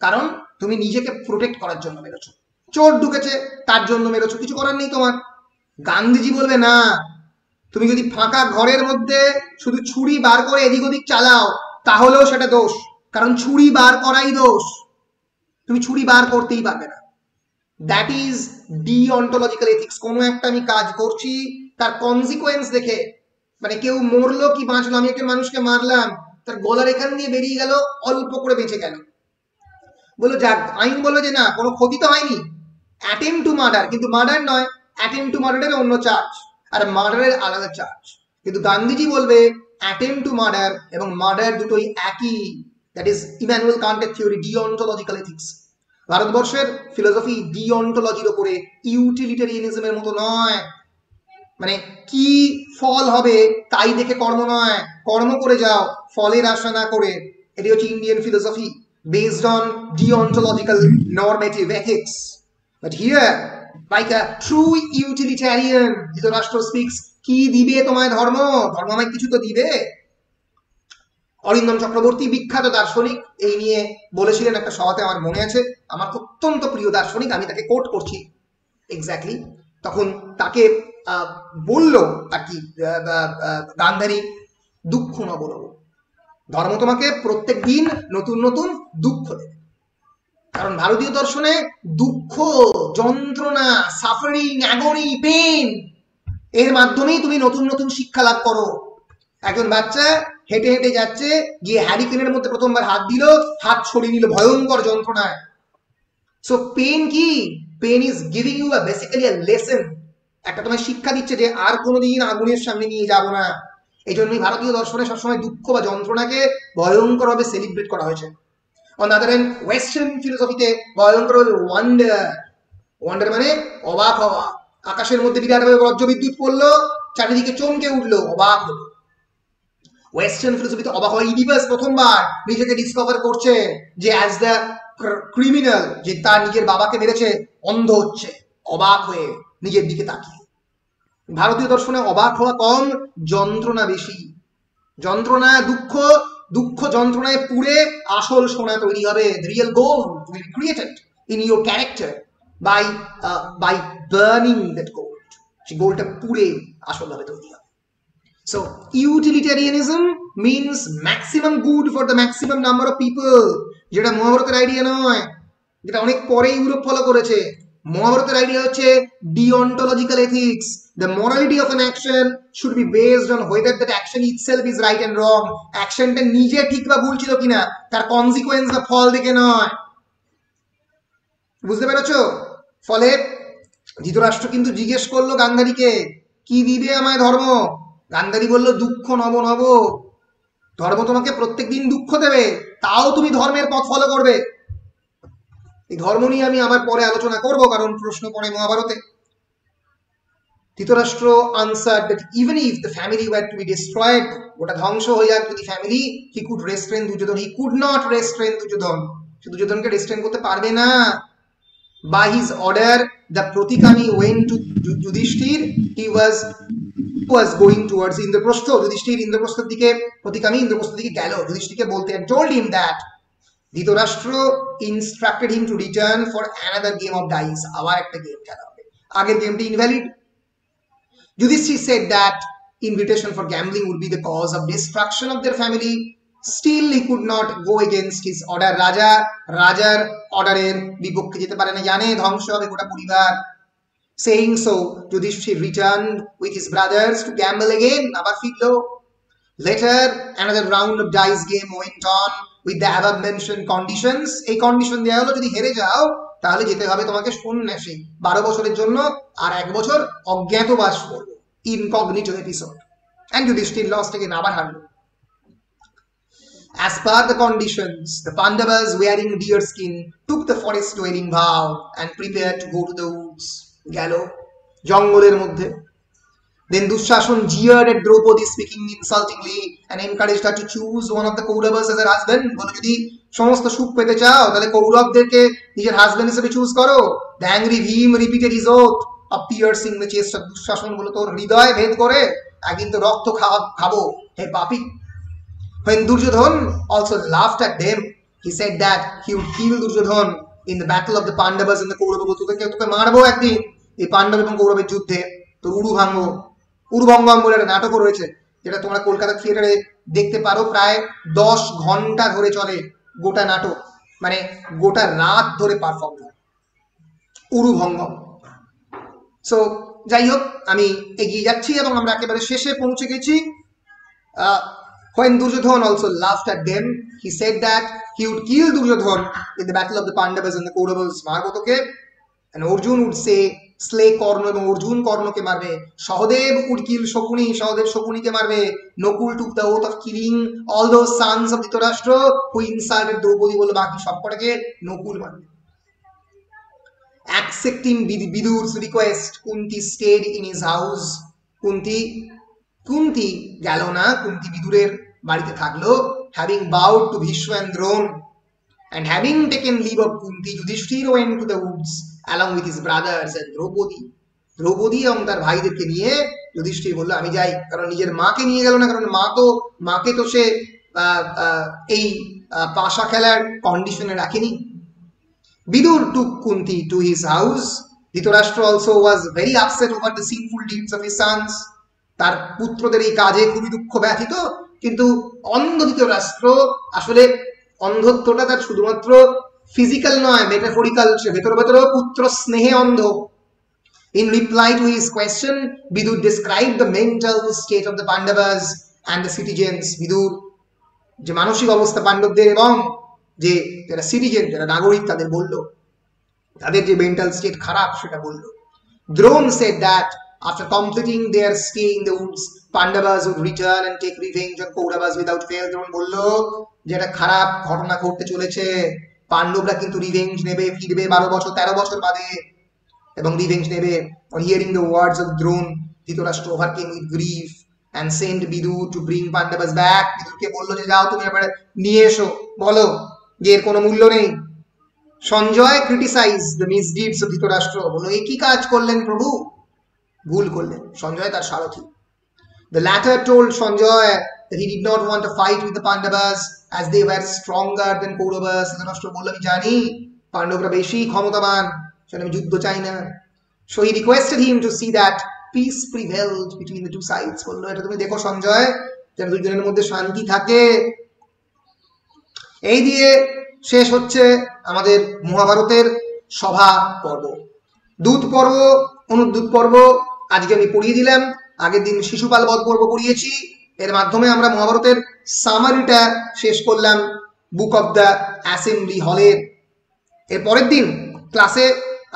কারণ তুমি নিজেকে প্রোটেক্ট করার জন্য মেরেছো। চোর ঢুকেছে তার জন্য মেরেছো, কিছু করার নেই তোমার। গান্ধীজি বলবে না, তুমি যদি ফাঁকা ঘরের মধ্যে শুধু ছুরি বার করে এদিক ওদিক চালাও তাহলেও সেটা দোষ, কারণ ছুরি বার করাই দোষ, তুমি ছুরি বার করতেই পারবে না। That is deontological ethics. কোনো একটা আমি কাজ করছি তার কনসিকোয়েন্স দেখে, মানে কেউ মরলো কি বাঁচলো, আমি একটা মানুষকে মারলাম, তার গলার এখান দিয়ে বেরিয়ে গেল, অল্প করে বেঁচে গেল, বলো যাক, আইন বললো যে না কোনো ক্ষতি তো হয়নি, অ্যাটেম্প টু মার্ডার, কিন্তু মার্ডার নয়, অ্যাটেম্প টু মার্ডারের অন্য চার্জ আর মার্ডারের আলাদা চার্জ। কিন্তু গান্ধীজি বলবে অ্যাটেম্প টু মার্ডার এবং মার্ডার দুটোই একই। দ্যাট ইজ ইমানুয়েল কান্টের থিওরি, ডিঅন্টোলজিক্যাল এথিক্স। ভারতবর্ষের ফিলোসফি ডিঅন্টোলজির উপরে, ইউটিলিটারিয়ানিজমের মতো নয়, মানে কি ফল হবে তাই দেখে কর্ম নয়, কর্ম করে যাও ফলের আশা না করে। এটি হচ্ছে Indian philosophy based on deontological normative ethics. But here, like a true utilitarian, Dhritarashtra speaks, কি দিবে তোমায় ধর্ম? ধর্ম আমায় কিছু তো দিবে। অরিন্দম চক্রবর্তী বিখ্যাত দার্শনিক এই নিয়ে বলেছিলেন একটা সভাতে, আমার মনে আছে, আমার অত্যন্ত প্রিয় দার্শনিক, আমি তাকে কোট করছি এক্স্যাক্টলি। তখন তাকে বলল আর কি গান্ধারী, দুঃখ ন বলবো, ধর্ম তোমাকে প্রত্যেক দিন নতুন নতুন দুঃখ দেবে, কারণ ভারতীয় দর্শনে দুঃখ, যন্ত্রণা, সাফারিং, অ্যাগনি, পেন, এর মাধ্যমেই তুমি নতুন নতুন শিক্ষা লাভ করো। একজন বাচ্চা হেঁটে হেঁটে যাচ্ছে, গিয়ে হ্যারিকেনের মধ্যে প্রথমবার হাত দিল, হাত ছড়িয়ে নিল ভয়ঙ্কর যন্ত্রণায়। সো পেন কি? Pain is giving you basically a lesson, একটা তোমায় শিক্ষা দিচ্ছে যে আর কোনোদিন আগুনের সামনে নিয়ে যাব না। এই জন্যই ভারতীয় দর্শনে সবসময় দুঃখ বা যন্ত্রণাকে ভয়ঙ্করভাবে সেলিব্রেট করা হয়েছে। On the other hand western ফিলোসফিতে ভয়ঙ্করভাবে ওয়ান্ডার, ওয়ান্ডার মানে অবাক হওয়া। আকাশের মধ্যে বিরাটভাবে বজ্রবিদ্যুৎ পড়লো, চারিদিকে চমকে উঠলো, অবাক হলো। ওয়েস্টার্ন ফিলোসফিতে অবাক হওয়া, ইউনিভার্স প্রথমবার নিজেকে ডিসকভার করছে যে অ্যাজ দ্য ক্রিমিনাল, যে তার নিজের বাবাকে মেরেছে, অন্ধ হচ্ছে অবাক হয়ে নিজের দিকে তাকিয়ে। ভারতীয় দর্শনে অবাক হওয়া কম, যন্ত্রণা বেশি। যন্ত্রণা, দুঃখ, দুঃখ যন্ত্রণায় পুড়ে আসল সোনা তৈরি হবে। The real gold will be created in your character by burning that gold. সেই গোল্ডটা পুড়ে আসল ভাবে তৈরি হবে। So utilitarianism means maximum good for the maximum number of people, যেটা মহাভারতের আইডিয়া নয়, যেটা অনেক পরে ইউরোপ ফলো করেছে। মহাভারতের আইডিয়া হচ্ছে deontological ethics. The morality of an action should be based on whether that action itself is right and wrong. অ্যাকশনটা নিজে ঠিক বা ভুল ছিল কিনা, তার কনসিকোয়েন্স বা ফল দেখে নয়। বুঝতে পেরেছো? ফলে ধৃতরাষ্ট্র কিন্তু জিজ্ঞেস করলো গান্ধারীকে, কি দিবে আমায় ধর্ম? গান্ধারী বলল, দুঃখ নব নব। ধর্ম তোমাকে প্রত্যেকদিন দুঃখ দেবে, তাও তুমি ধর্মের পথ ফলো করবে। এই ধর্ম নিয়ে আমি আবার পরে আলোচনা করব, কারণ প্রশ্ন পড়ে মহাভারতে। Dhritarashtra answered that even if the family were to be destroyed, ওটা ধ্বংস হয়ে যাক যদি family, he could restrain Duryodhana, he could not restrain Duryodhana, সে দুর্যোধনকে রেস্ট্রেন করতে পারবে না। By his order, the Pratikami went to Yudhishthir, he was going towards Indraprastha, Yudhishthir ইন্দ্রপ্রস্থের দিকে, প্রতিকামী ইন্দ্রপ্রস্থের দিকে গেল যুধিষ্ঠিরকে বলতে, and told him that Dhritarashtra instructed him to return for another game of dice, আবার একটা গেম খেলা হবে, আগের গেমটি invalid. Yudhishthir said that invitation for gambling would be the cause of destruction of their family. still he could not go against his order. রাজার অর্ডারের বিপক্ষে যেতে পারে না, জানে ধ্বংস হবে গোটা পরিবার। Saying so, Yudhishthir returned with his brothers to gamble again. আবার ফিরলো। Later, another round of dice game went on with the above mentioned conditions. এই কন্ডিশন দেওয়া হলো, যদি হেরে যাও তাহলে যেতে হবে তোমাকে সন্ন্যাসী 12 বছরের জন্য, আর 1 বছর অজ্ঞাতবাস করবে, incognito episode. And Yudhishthir lost again, আবার হারলো। As per the conditions, the Pandavas wearing deer skin took the forest dwelling vow and prepared to go to the woods. গেল জঙ্গলের মধ্যে। Then Dushashan jeered at Draupadi, speaking insultingly, and encouraged her to choose one of the Kauravas as her husband. বলো যদি সমস্ত সুখ পেতে চাও তাহলে কৌরবদেরকে নিজের হাজবেন্ড হিসেবে চুজ করো। The angry Bhim repeated his oath of piercing the chest of Dushashan. বলো তোর হৃদয় ভেদ করে একদিন তো রক্ত খাবো হে পাপী। When Duryodhan also laughed at them, he said that he would kill Duryodhan in the battle of the Pandavas and the Kaurava. তোকে মারবো একদিন এই পাণ্ডব এবং কৌরবের যুদ্ধে, তো উড়ু ভাঙবো। উড়ুভঙ্গম বলে একটা নাটকও রয়েছে, যেটা তোমরা কলকাতা থিয়েটারে দেখতে পারো। প্রায় 10 ঘন্টা ধরে চলে গোটা নাটক, মানে গোটা রাত ধরে পারফর্ম হয় উড়ুভঙ্গম। সো যাই হোক, আমি এগিয়ে যাচ্ছি এবং আমরা একেবারে শেষে পৌঁছে গেছি। When Duryodhan also laughed at them, he said that he would kill Duryodhan in the battle of the Pandavas and the Kauravas. মারবো তোকে। And Arjun would say, slay Karna, এবং অর্জুন কর্ণকে মারবে। Sahadev would kill Shakuni, Sahadev শকুনিকে মারবে। Nakul took the oath of killing all those sons of Dhritarashtra who insulted Draupadi, বলে বাকি সবকটাকে নকুল মারবে। Accepting Vidur's request, Kunti stayed in his house. Kunti গেল না, কুন্তি বিদুরের বাড়িতে থাকলো। Having bowed to Bhishma and Drona, and having taken leave of Kunti, Yudhishthir went to the woods along with his brothers and Draupadi এবং তার ভাইদেরকে নিয়ে যুধিষ্ঠির বললো আমি যাই, কারণ নিজের মাকে নিয়ে গেল না, কারণ মাকে তো সে এই পাশা খেলার কন্ডিশনে রাখেনি। Vidur took Kunti to his house. Dhritarashtra also was very upset over the sinful deeds of his sons. তার পুত্রদের এই কাজে খুবই দুঃখ ব্যথিত। কিন্তু অন্ধ ধৃতরাষ্ট্র, আসলে অন্ধত্বটা তার শুধুমাত্র ফিজিক্যাল নয়, মেটাফরিক্যাল, সে ভেতরেও পুত্র স্নেহে অন্ধ। In reply to his question, Vidur described the mental state of the Pandavas and the citizens. Vidur যে মানসিক অবস্থা পাণ্ডবদের এবং যে যারা সিটিজেন, যারা নাগরিক, তাদের বলল, তাদের যে মেন্টাল স্টেট খারাপ সেটা বলল। Drona said that after completing their stay in the woods, Pandavas would return and take revenge on Kauravas without fail. Drona বলল যেটা খারাপ ঘটনা ঘটতে চলেছে, পাণ্ডবরা কিন্তু রিভেঞ্জ নেবে, ফিরবে 12 বছর 13 বছর বাদে এবং রিভেঞ্জ নেবে। On hearing the words of Drona, Dhritarashtra overcame with grief and sent Vidur to bring Pandavas back. বিদুরকে বলল যে যাও তুমি এবারে নিয়ে এসো, বলো যে এর কোনো মূল্য নেই। Sanjay criticized the misdeeds of Dhritarashtra. বলল এই কি কাজ করলেন প্রভু, ভুল করলেন। সঞ্জয় তার সারথি। The latter told Sanjay that he did not want to fight with the Pandavas as they were stronger than Kauravas. Dhritarashtra বলল আমি জানি পাণ্ডবরা বেশি ক্ষমতাবান, সেটা আমি যুদ্ধ চাই না। So he requested him to see that peace prevailed between the two sides. বলল এটা তুমি দেখো সঞ্জয়, যেন দুজনের মধ্যে শান্তি থাকে। এই দিয়ে শেষ হচ্ছে আমাদের মহাভারতের সভা পর্ব। দূত পর্ব, অনুদূত পর্ব আজকে আমি পড়িয়ে দিলাম। আগের দিন শিশুপাল বধ পর্ব পড়িয়েছি। এর মাধ্যমে আমরা মহাভারতের সামারিটা শেষ করলাম বুক অফ দ্য অ্যাসেম্বলি হলের। এর পরের দিন ক্লাসে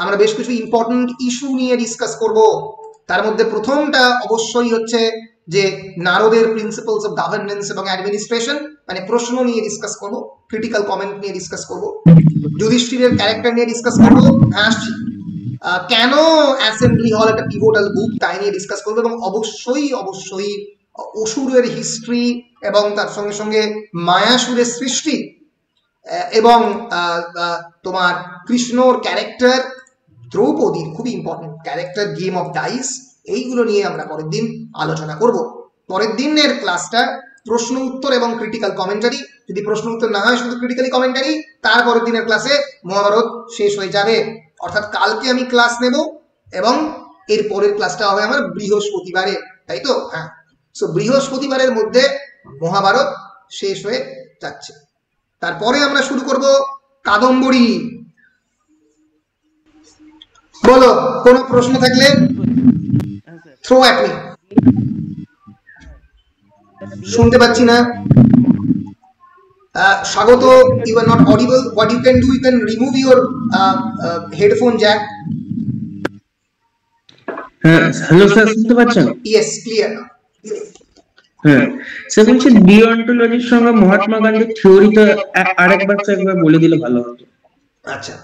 আমরা বেশ কিছু ইম্পর্টেন্ট ইস্যু নিয়ে ডিসকাস করব। তার মধ্যে প্রথমটা অবশ্যই হচ্ছে যে নারদের প্রিন্সিপালস অফ গভর্নেন্স এবং অ্যাডমিনিস্ট্রেশন, মানে প্রশ্ন নিয়ে ডিসকাস করব, ক্রিটিক্যাল কমেন্ট নিয়ে ডিসকাস করব, যুধিষ্ঠিরের ক্যারেক্টার নিয়ে ডিসকাস করব, আসছি কেন অ্যাসেম্বলি হল একটা পিভোটাল বুক তাই নিয়ে ডিসকাস করবো, এবং অবশ্যই অসুরের হিস্ট্রি এবং তার সঙ্গে সঙ্গে মায়াসুরের সৃষ্টি এবং তোমার কৃষ্ণর ক্যারেক্টার, দ্রৌপদীর খুবই important character, game of dice, এইগুলো নিয়ে আমরা পরের দিন আলোচনা করব। পরের দিনের ক্লাসটা প্রশ্ন উত্তর এবং ক্রিটিক্যাল কমেন্টারি। যদি প্রশ্ন উত্তর না হয় শুধু ক্রিটিক্যালি কমেন্টারি, তারপরের দিনের ক্লাসে মহাভারত শেষ হয়ে যাবে। অর্থাৎ কালকে আমি ক্লাস নেব এবং এর পরের ক্লাসটা হবে আমার বৃহস্পতিবারে, তাই তো? হ্যাঁ, সো বৃহস্পতিবারের মধ্যে মহাভারত শেষ হয়ে যাচ্ছে। তারপরে আমরা শুরু করব কাদম্বরী। বলো, কোনো প্রশ্ন থাকলে থ্রো অ্যাট মি। শুনতে পাচ্ছি না। স্বাগত, you are not audible. What you can do, you can remove your headphone jack. Hello sir, শুনতে পাচ্ছেন? Yes, clear now. হ্যাঁ স্যার, বলছি ডিওন্টোলজির সঙ্গে মহাত্মা গান্ধীর থিওরিটা একবার বলে দিলে ভালো হতো। আচ্ছা,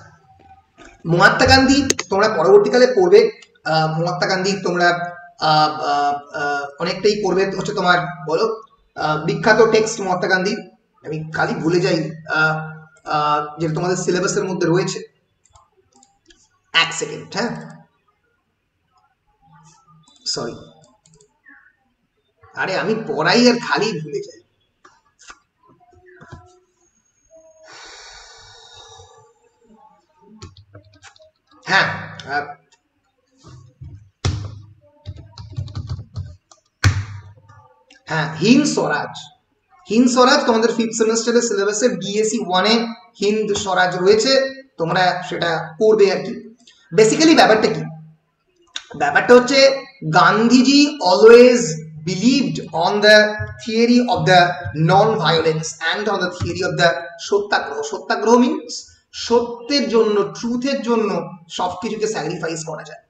মহাত্মা গান্ধী তোমরা পরবর্তীকালে পড়বে। মহাত্মা গান্ধী তোমরা অনেকটাই পড়বে। হচ্ছে তোমার বলো বিখ্যাত টেক্সট মহাত্মা গান্ধী, আমি খালি ভুলে যাই যেটা তোমাদের সিলেবাসের মধ্যে রয়েছে। এক সেকেন্ড, হ্যাঁ, সরি, আরে আমি পড়াই আর খালি ভুলে যাই। হ্যাঁ, হ্যাঁ, হিন্দ স্বরাজ। হিন্দ স্বরাজ তোমাদের 5th সেমিস্টারের সিলেবাসে ডিএসসি 1 এ হিন্দ স্বরাজ রয়েছে, তোমরা সেটা পড়বে আর কি। বেসিক্যালি ব্যাপারটা কি? ব্যাপারটা হচ্ছে Gandhiji always believed on the theory of the non-violence and on the theory of the satyagraha. Satyagraha means সত্যের জন্য, ট্রুথের জন্য সবকিছুকে স্যাক্রিফাইস করা যায়।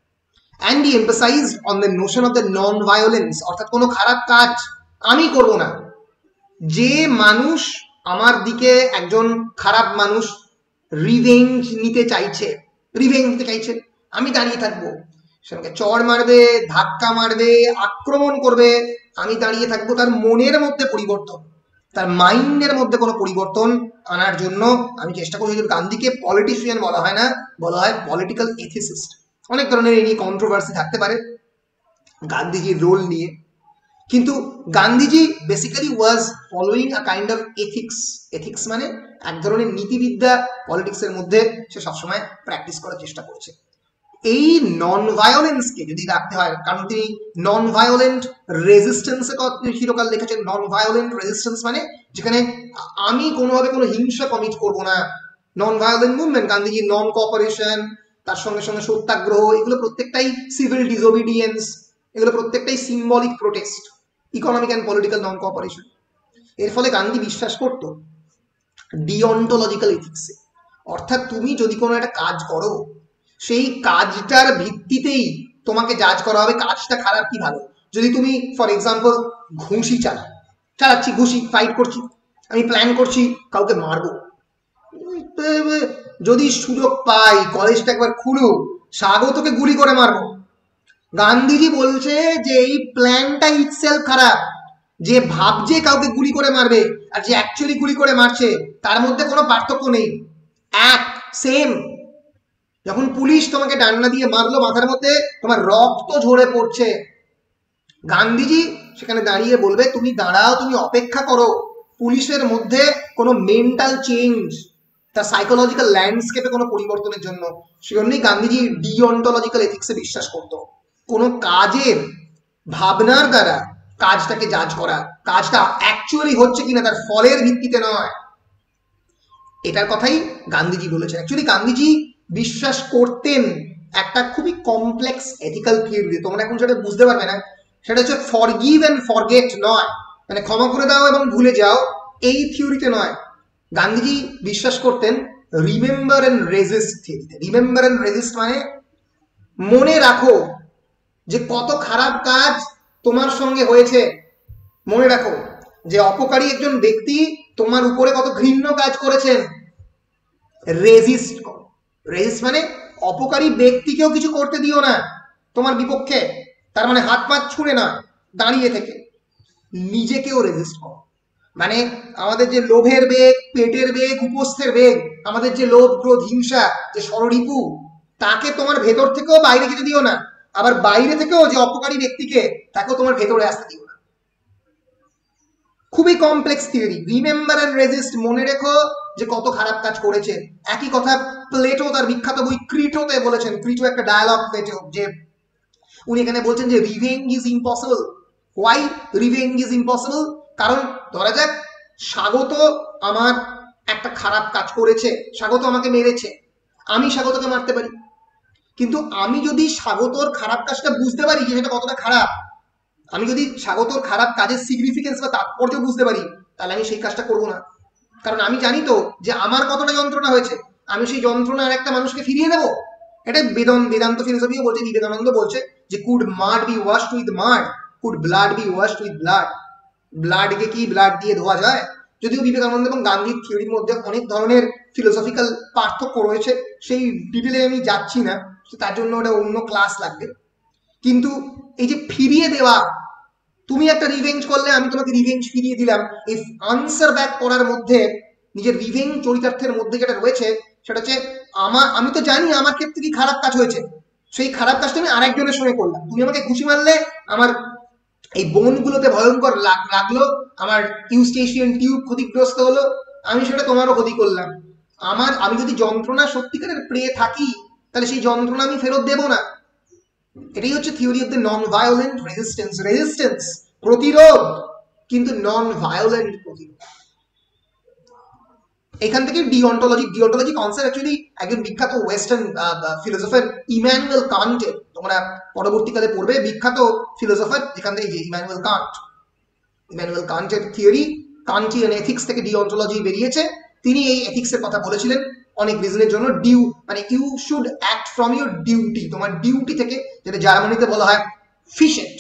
and he emphasized on the notion of the non-violence, অর্থাৎ কোনো খারাপ কাজ আমি করব না। যে মানুষ আমার দিকে, একজন খারাপ মানুষ রিভেঞ্জ নিতে চাইছে, আমি দাঁড়িয়ে থাকবো, সেটাকে চড় মারবে, ধাক্কা মারবে, আক্রমণ করবে, আমি দাঁড়িয়ে থাকবো। তার মনের মধ্যে পরিবর্তন, তার মাইন্ডের মধ্যে কোনো পরিবর্তন আনার জন্য আমি চেষ্টা করি। গান্ধীকে পলিটিশিয়ান বলা হয় না, বলা হয় পলিটিক্যাল এথিসিস্ট। অনেক ধরনের এই নিয়ে কন্ট্রোভার্সি থাকতে পারে গান্ধীজির রোল নিয়ে, কিন্তু Gandhiji basically was following a kind of ethics. Ethics মানে এক ধরনের নীতিবিদ্যা পলিটিক্সের মধ্যে সে সবসময় প্র্যাকটিস করার চেষ্টা করছে। এই নন ভায়োলেন্সকে যদি রাখতে হয়, কারণ তিনি নন ভায়োলেন্ট রেজিস্ট্যান্সের কথা চিরকাল লিখেছেন। নন ভায়োলেন্ট রেজিস্ট্যান্স মানে যেখানে আমি কোনোভাবে কোনো হিংসা কমিট করব না। নন violent movement, Gandhiji non cooperation, তার সঙ্গে সঙ্গে সত্যাগ্রহ, এগুলো প্রত্যেকটাই সিভিল ডিসওবিডিয়েন্স, এগুলো প্রত্যেকটাই symbolic protest, economic and political non cooperation. এর ফলে গান্ধী বিশ্বাস করত ডিঅন্টোলজিক্যাল এথিক্সে, অর্থাৎ তুমি যদি কোনো একটা কাজ করো, সেই কাজটার ভিত্তিতেই তোমাকে জাজ করা হবে কাজটা খারাপ কি ভালো। যদি তুমি ফর এক্সাম্পল ঘুষি চালাচ্ছি, ঘুষি ফাইট করছি, আমি প্ল্যান করছি কাউকে মারবো, যদি সুযোগ পাই কলেজটা একবার খুলো, স্বাগতকে গুলি করে মারবো। গান্ধীজি বলছে যে এই প্ল্যানটা ইটসেলফ খারাপ। যে ভাবছে কাউকে গুলি করে মারবে আর যে অ্যাকচুয়ালি গুলি করে মারছে তার মধ্যে কোনো পার্থক্য নেই, এক সেম। যখন পুলিশ তোমাকে ডান্ডা দিয়ে মারলো মাথার মধ্যে, তোমার রক্ত ঝরে পড়ছে, গান্ধীজি সেখানে দাঁড়িয়ে বলবে তুমি দাঁড়াও, তুমি অপেক্ষা করো, পুলিশের মধ্যে কোনো মেন্টাল চেঞ্জ, তার সাইকোলজিক্যাল ল্যান্ডস্কেপে কোনো পরিবর্তনের জন্য। সেজন্যই গান্ধীজি ডিঅন্টোলজিক্যাল এথিক্সে বিশ্বাস করতো। কোনো কাজের ভাবনার দ্বারা কাজটাকে জাজ করা, কাজটা অ্যাকচুয়ালি হচ্ছে কিনা তার ফলের ভিত্তিতে নয়, এটার কথাই গান্ধীজি বলেছেন। অ্যাকচুয়ালি গান্ধীজি বিশ্বাস করতেন একটা খুবই কমপ্লেক্স এথিক্যাল থিওরি, তোমরা এখন সেটা বুঝতে পারবে না। সেটা হচ্ছে ফরগিভ অ্যান্ড ফরগেট নয়, মানে ক্ষমা করে দাও এবং ভুলে যাও, এই থিওরিতে নয়। গান্ধীজি বিশ্বাস করতেন রিমেম্বার অ্যান্ড রেজিস্ট থিওরিতে। রিমেম্বার অ্যান্ড রেজিস্ট মানে মনে রাখো যে কত খারাপ কাজ তোমার সঙ্গে হয়েছে, মনে রাখো যে অপকারী একজন ব্যক্তি তোমার উপরে কত ঘৃণ্য কাজ করেছেন, রেজিস্ট করো। রেজিস্ট মানে অপকারী ব্যক্তিকেও কিছু করতে দিও না তোমার বিপক্ষে, তার মানে হাত পাত ছুঁড়ে না, দাঁড়িয়ে থেকে নিজেকেও রেজিস্ট করো। মানে আমাদের যে লোভের বেগ, পেটের বেগ, উপস্থের বেগ, আমাদের যে লোভ, ক্রোধ, হিংসা, যে ষড়রিপু, তাকে তোমার ভেতর থেকেও বাইরে যেতে দিও না, আবার বাইরে থেকেও যে অপকারী ব্যক্তিকে তাকেও তোমার ভেতরে আসতে দিও না। খুবই complex theory. Remember and resist, মনে রেখো যে কত খারাপ কাজ করেছে। একই কথা প্লেটো তার বিখ্যাত বই ক্রিটোতে বলেছেন। ক্রিটো একটা ডায়ালগ প্লেটো, যে উনি এখানে বলছেন যে revenge is impossible. Why revenge is impossible? কারণ ধরা যাক স্বাগত আমার একটা খারাপ কাজ করেছে, স্বাগত আমাকে মেরেছে, আমি স্বাগতকে মারতে পারি। কিন্তু আমি যদি স্বাগতর খারাপ কাজটা বুঝতে পারি যে সেটা কতটা খারাপ, আমি যদি স্বাগতর খারাপ কাজের সিগনিফিকেন্স বা তাৎপর্য বুঝতে পারি, তাহলে আমি সেই কাজটা করবো না। কারণ আমি জানি তো যে আমার কতটা যন্ত্রণা হয়েছে, আমি সেই যন্ত্রণা আর একটা মানুষকে ফিরিয়ে দেবো। এটা বেদান্ত ফিলোসফিও বলছে, বিবেকানন্দ বলছে যে could mud be washed with mud, could blood be washed with blood. ব্লাডকে কি ব্লাড দিয়ে ধোয়া যায়? যদিও বিবেকানন্দ এবং গান্ধীর থিওরির মধ্যে অনেক ধরনের ফিলোসফিক্যাল পার্থক্য রয়েছে, সেই ডিটেলে আমি যাচ্ছি না, তার জন্য ওটা অন্য ক্লাস লাগবে। কিন্তু এই যে ফিরিয়ে দেওয়া, তুমি একটা রিভেঞ্জ করলে, আমি তোমাকে রিভেঞ্জ ফিরিয়ে দিলাম, এই আনসার ব্যাক করার মধ্যে নিজের রিভেঞ্জ চরিতার্থের মধ্যে যেটা রয়েছে সেটা হচ্ছে আমি তো জানি আমার ক্ষেত্রে কি খারাপ কাজ হয়েছে, সেই খারাপ কাজটা আমি আরেকজনের সঙ্গে করলাম। তুমি আমাকে ঘুষি মারলে, আমার এই বোনগুলোতে ভয়ঙ্কর লাগলো, আমার ইউস্টেশিয়ান টিউব ক্ষতিগ্রস্ত হলো, আমি সেটা তোমারও ক্ষতি করলাম। আমি যদি যন্ত্রণা সত্যিকারের পেয়ে থাকি, তাহলে সেই যন্ত্রণা আমি ফেরত দেবো না। এটাই হচ্ছে theory of the non violent resistance. Resistance প্রতিরোধ, কিন্তু নন ভায়োলেন্ট প্রতিরোধ। এখান থেকে ডিওন্টোলজি কনসেপ্ট অ্যাকচুয়ালি একজন বিখ্যাত ওয়েস্টার্ন ফিলোসফার ইম্যানুয়েল কান্টের, তোমরা পরবর্তীকালে পড়বে, বিখ্যাত ফিলোসফার যেখান থেকে ইম্যানুয়েল কান্টের থিওরি, কান্টিয়ান এথিক্স থেকে ডিওন্টোলজি বেরিয়েছে। তিনি এই এথিক্সের কথা বলেছিলেন অনেক রিজনের জন্য। মানে you should act from your duty, তোমার ডিউটি থেকে, যেটা জার্মানিতে বলা হয় ফিশেট,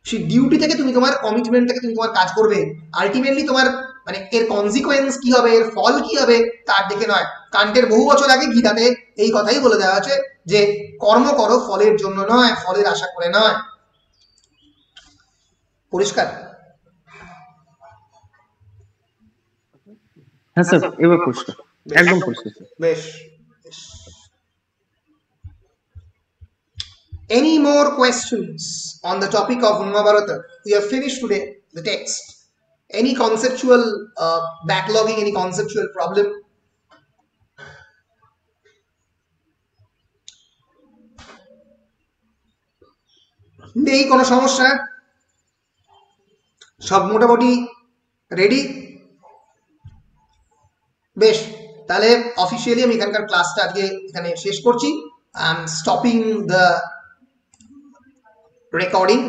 সেই ডিউটি থেকে তুমি তোমার কমিটমেন্ট থেকে তুমি তোমার কাজ করবে। আলটিমেটলি তোমার মানে এর কনসিকোয়েন্স কি হবে, এর ফল কি হবে তার দিকে নয়। কান্টের বহু বছর আগে গীতাতে এই কথাই বলে দেওয়া আছে যে কর্ম করো ফলের জন্য নয়, ফলের আশা করে নয়। পরিষ্কার? হ্যাঁ স্যার, এবার পরিষ্কার, একদম পরিষ্কার। বেশ। Any more questions on the topic of Mahabharata? We have finished today the text. Any conceptual backlogging, any conceptual problem? নেই কোনো সমস্যা? সব মোটামুটি রেডি? বেশ, তাহলে অফিসিয়ালি আমি এখানকার ক্লাসটা আজকে এখানে শেষ করছি। I am stopping the recording.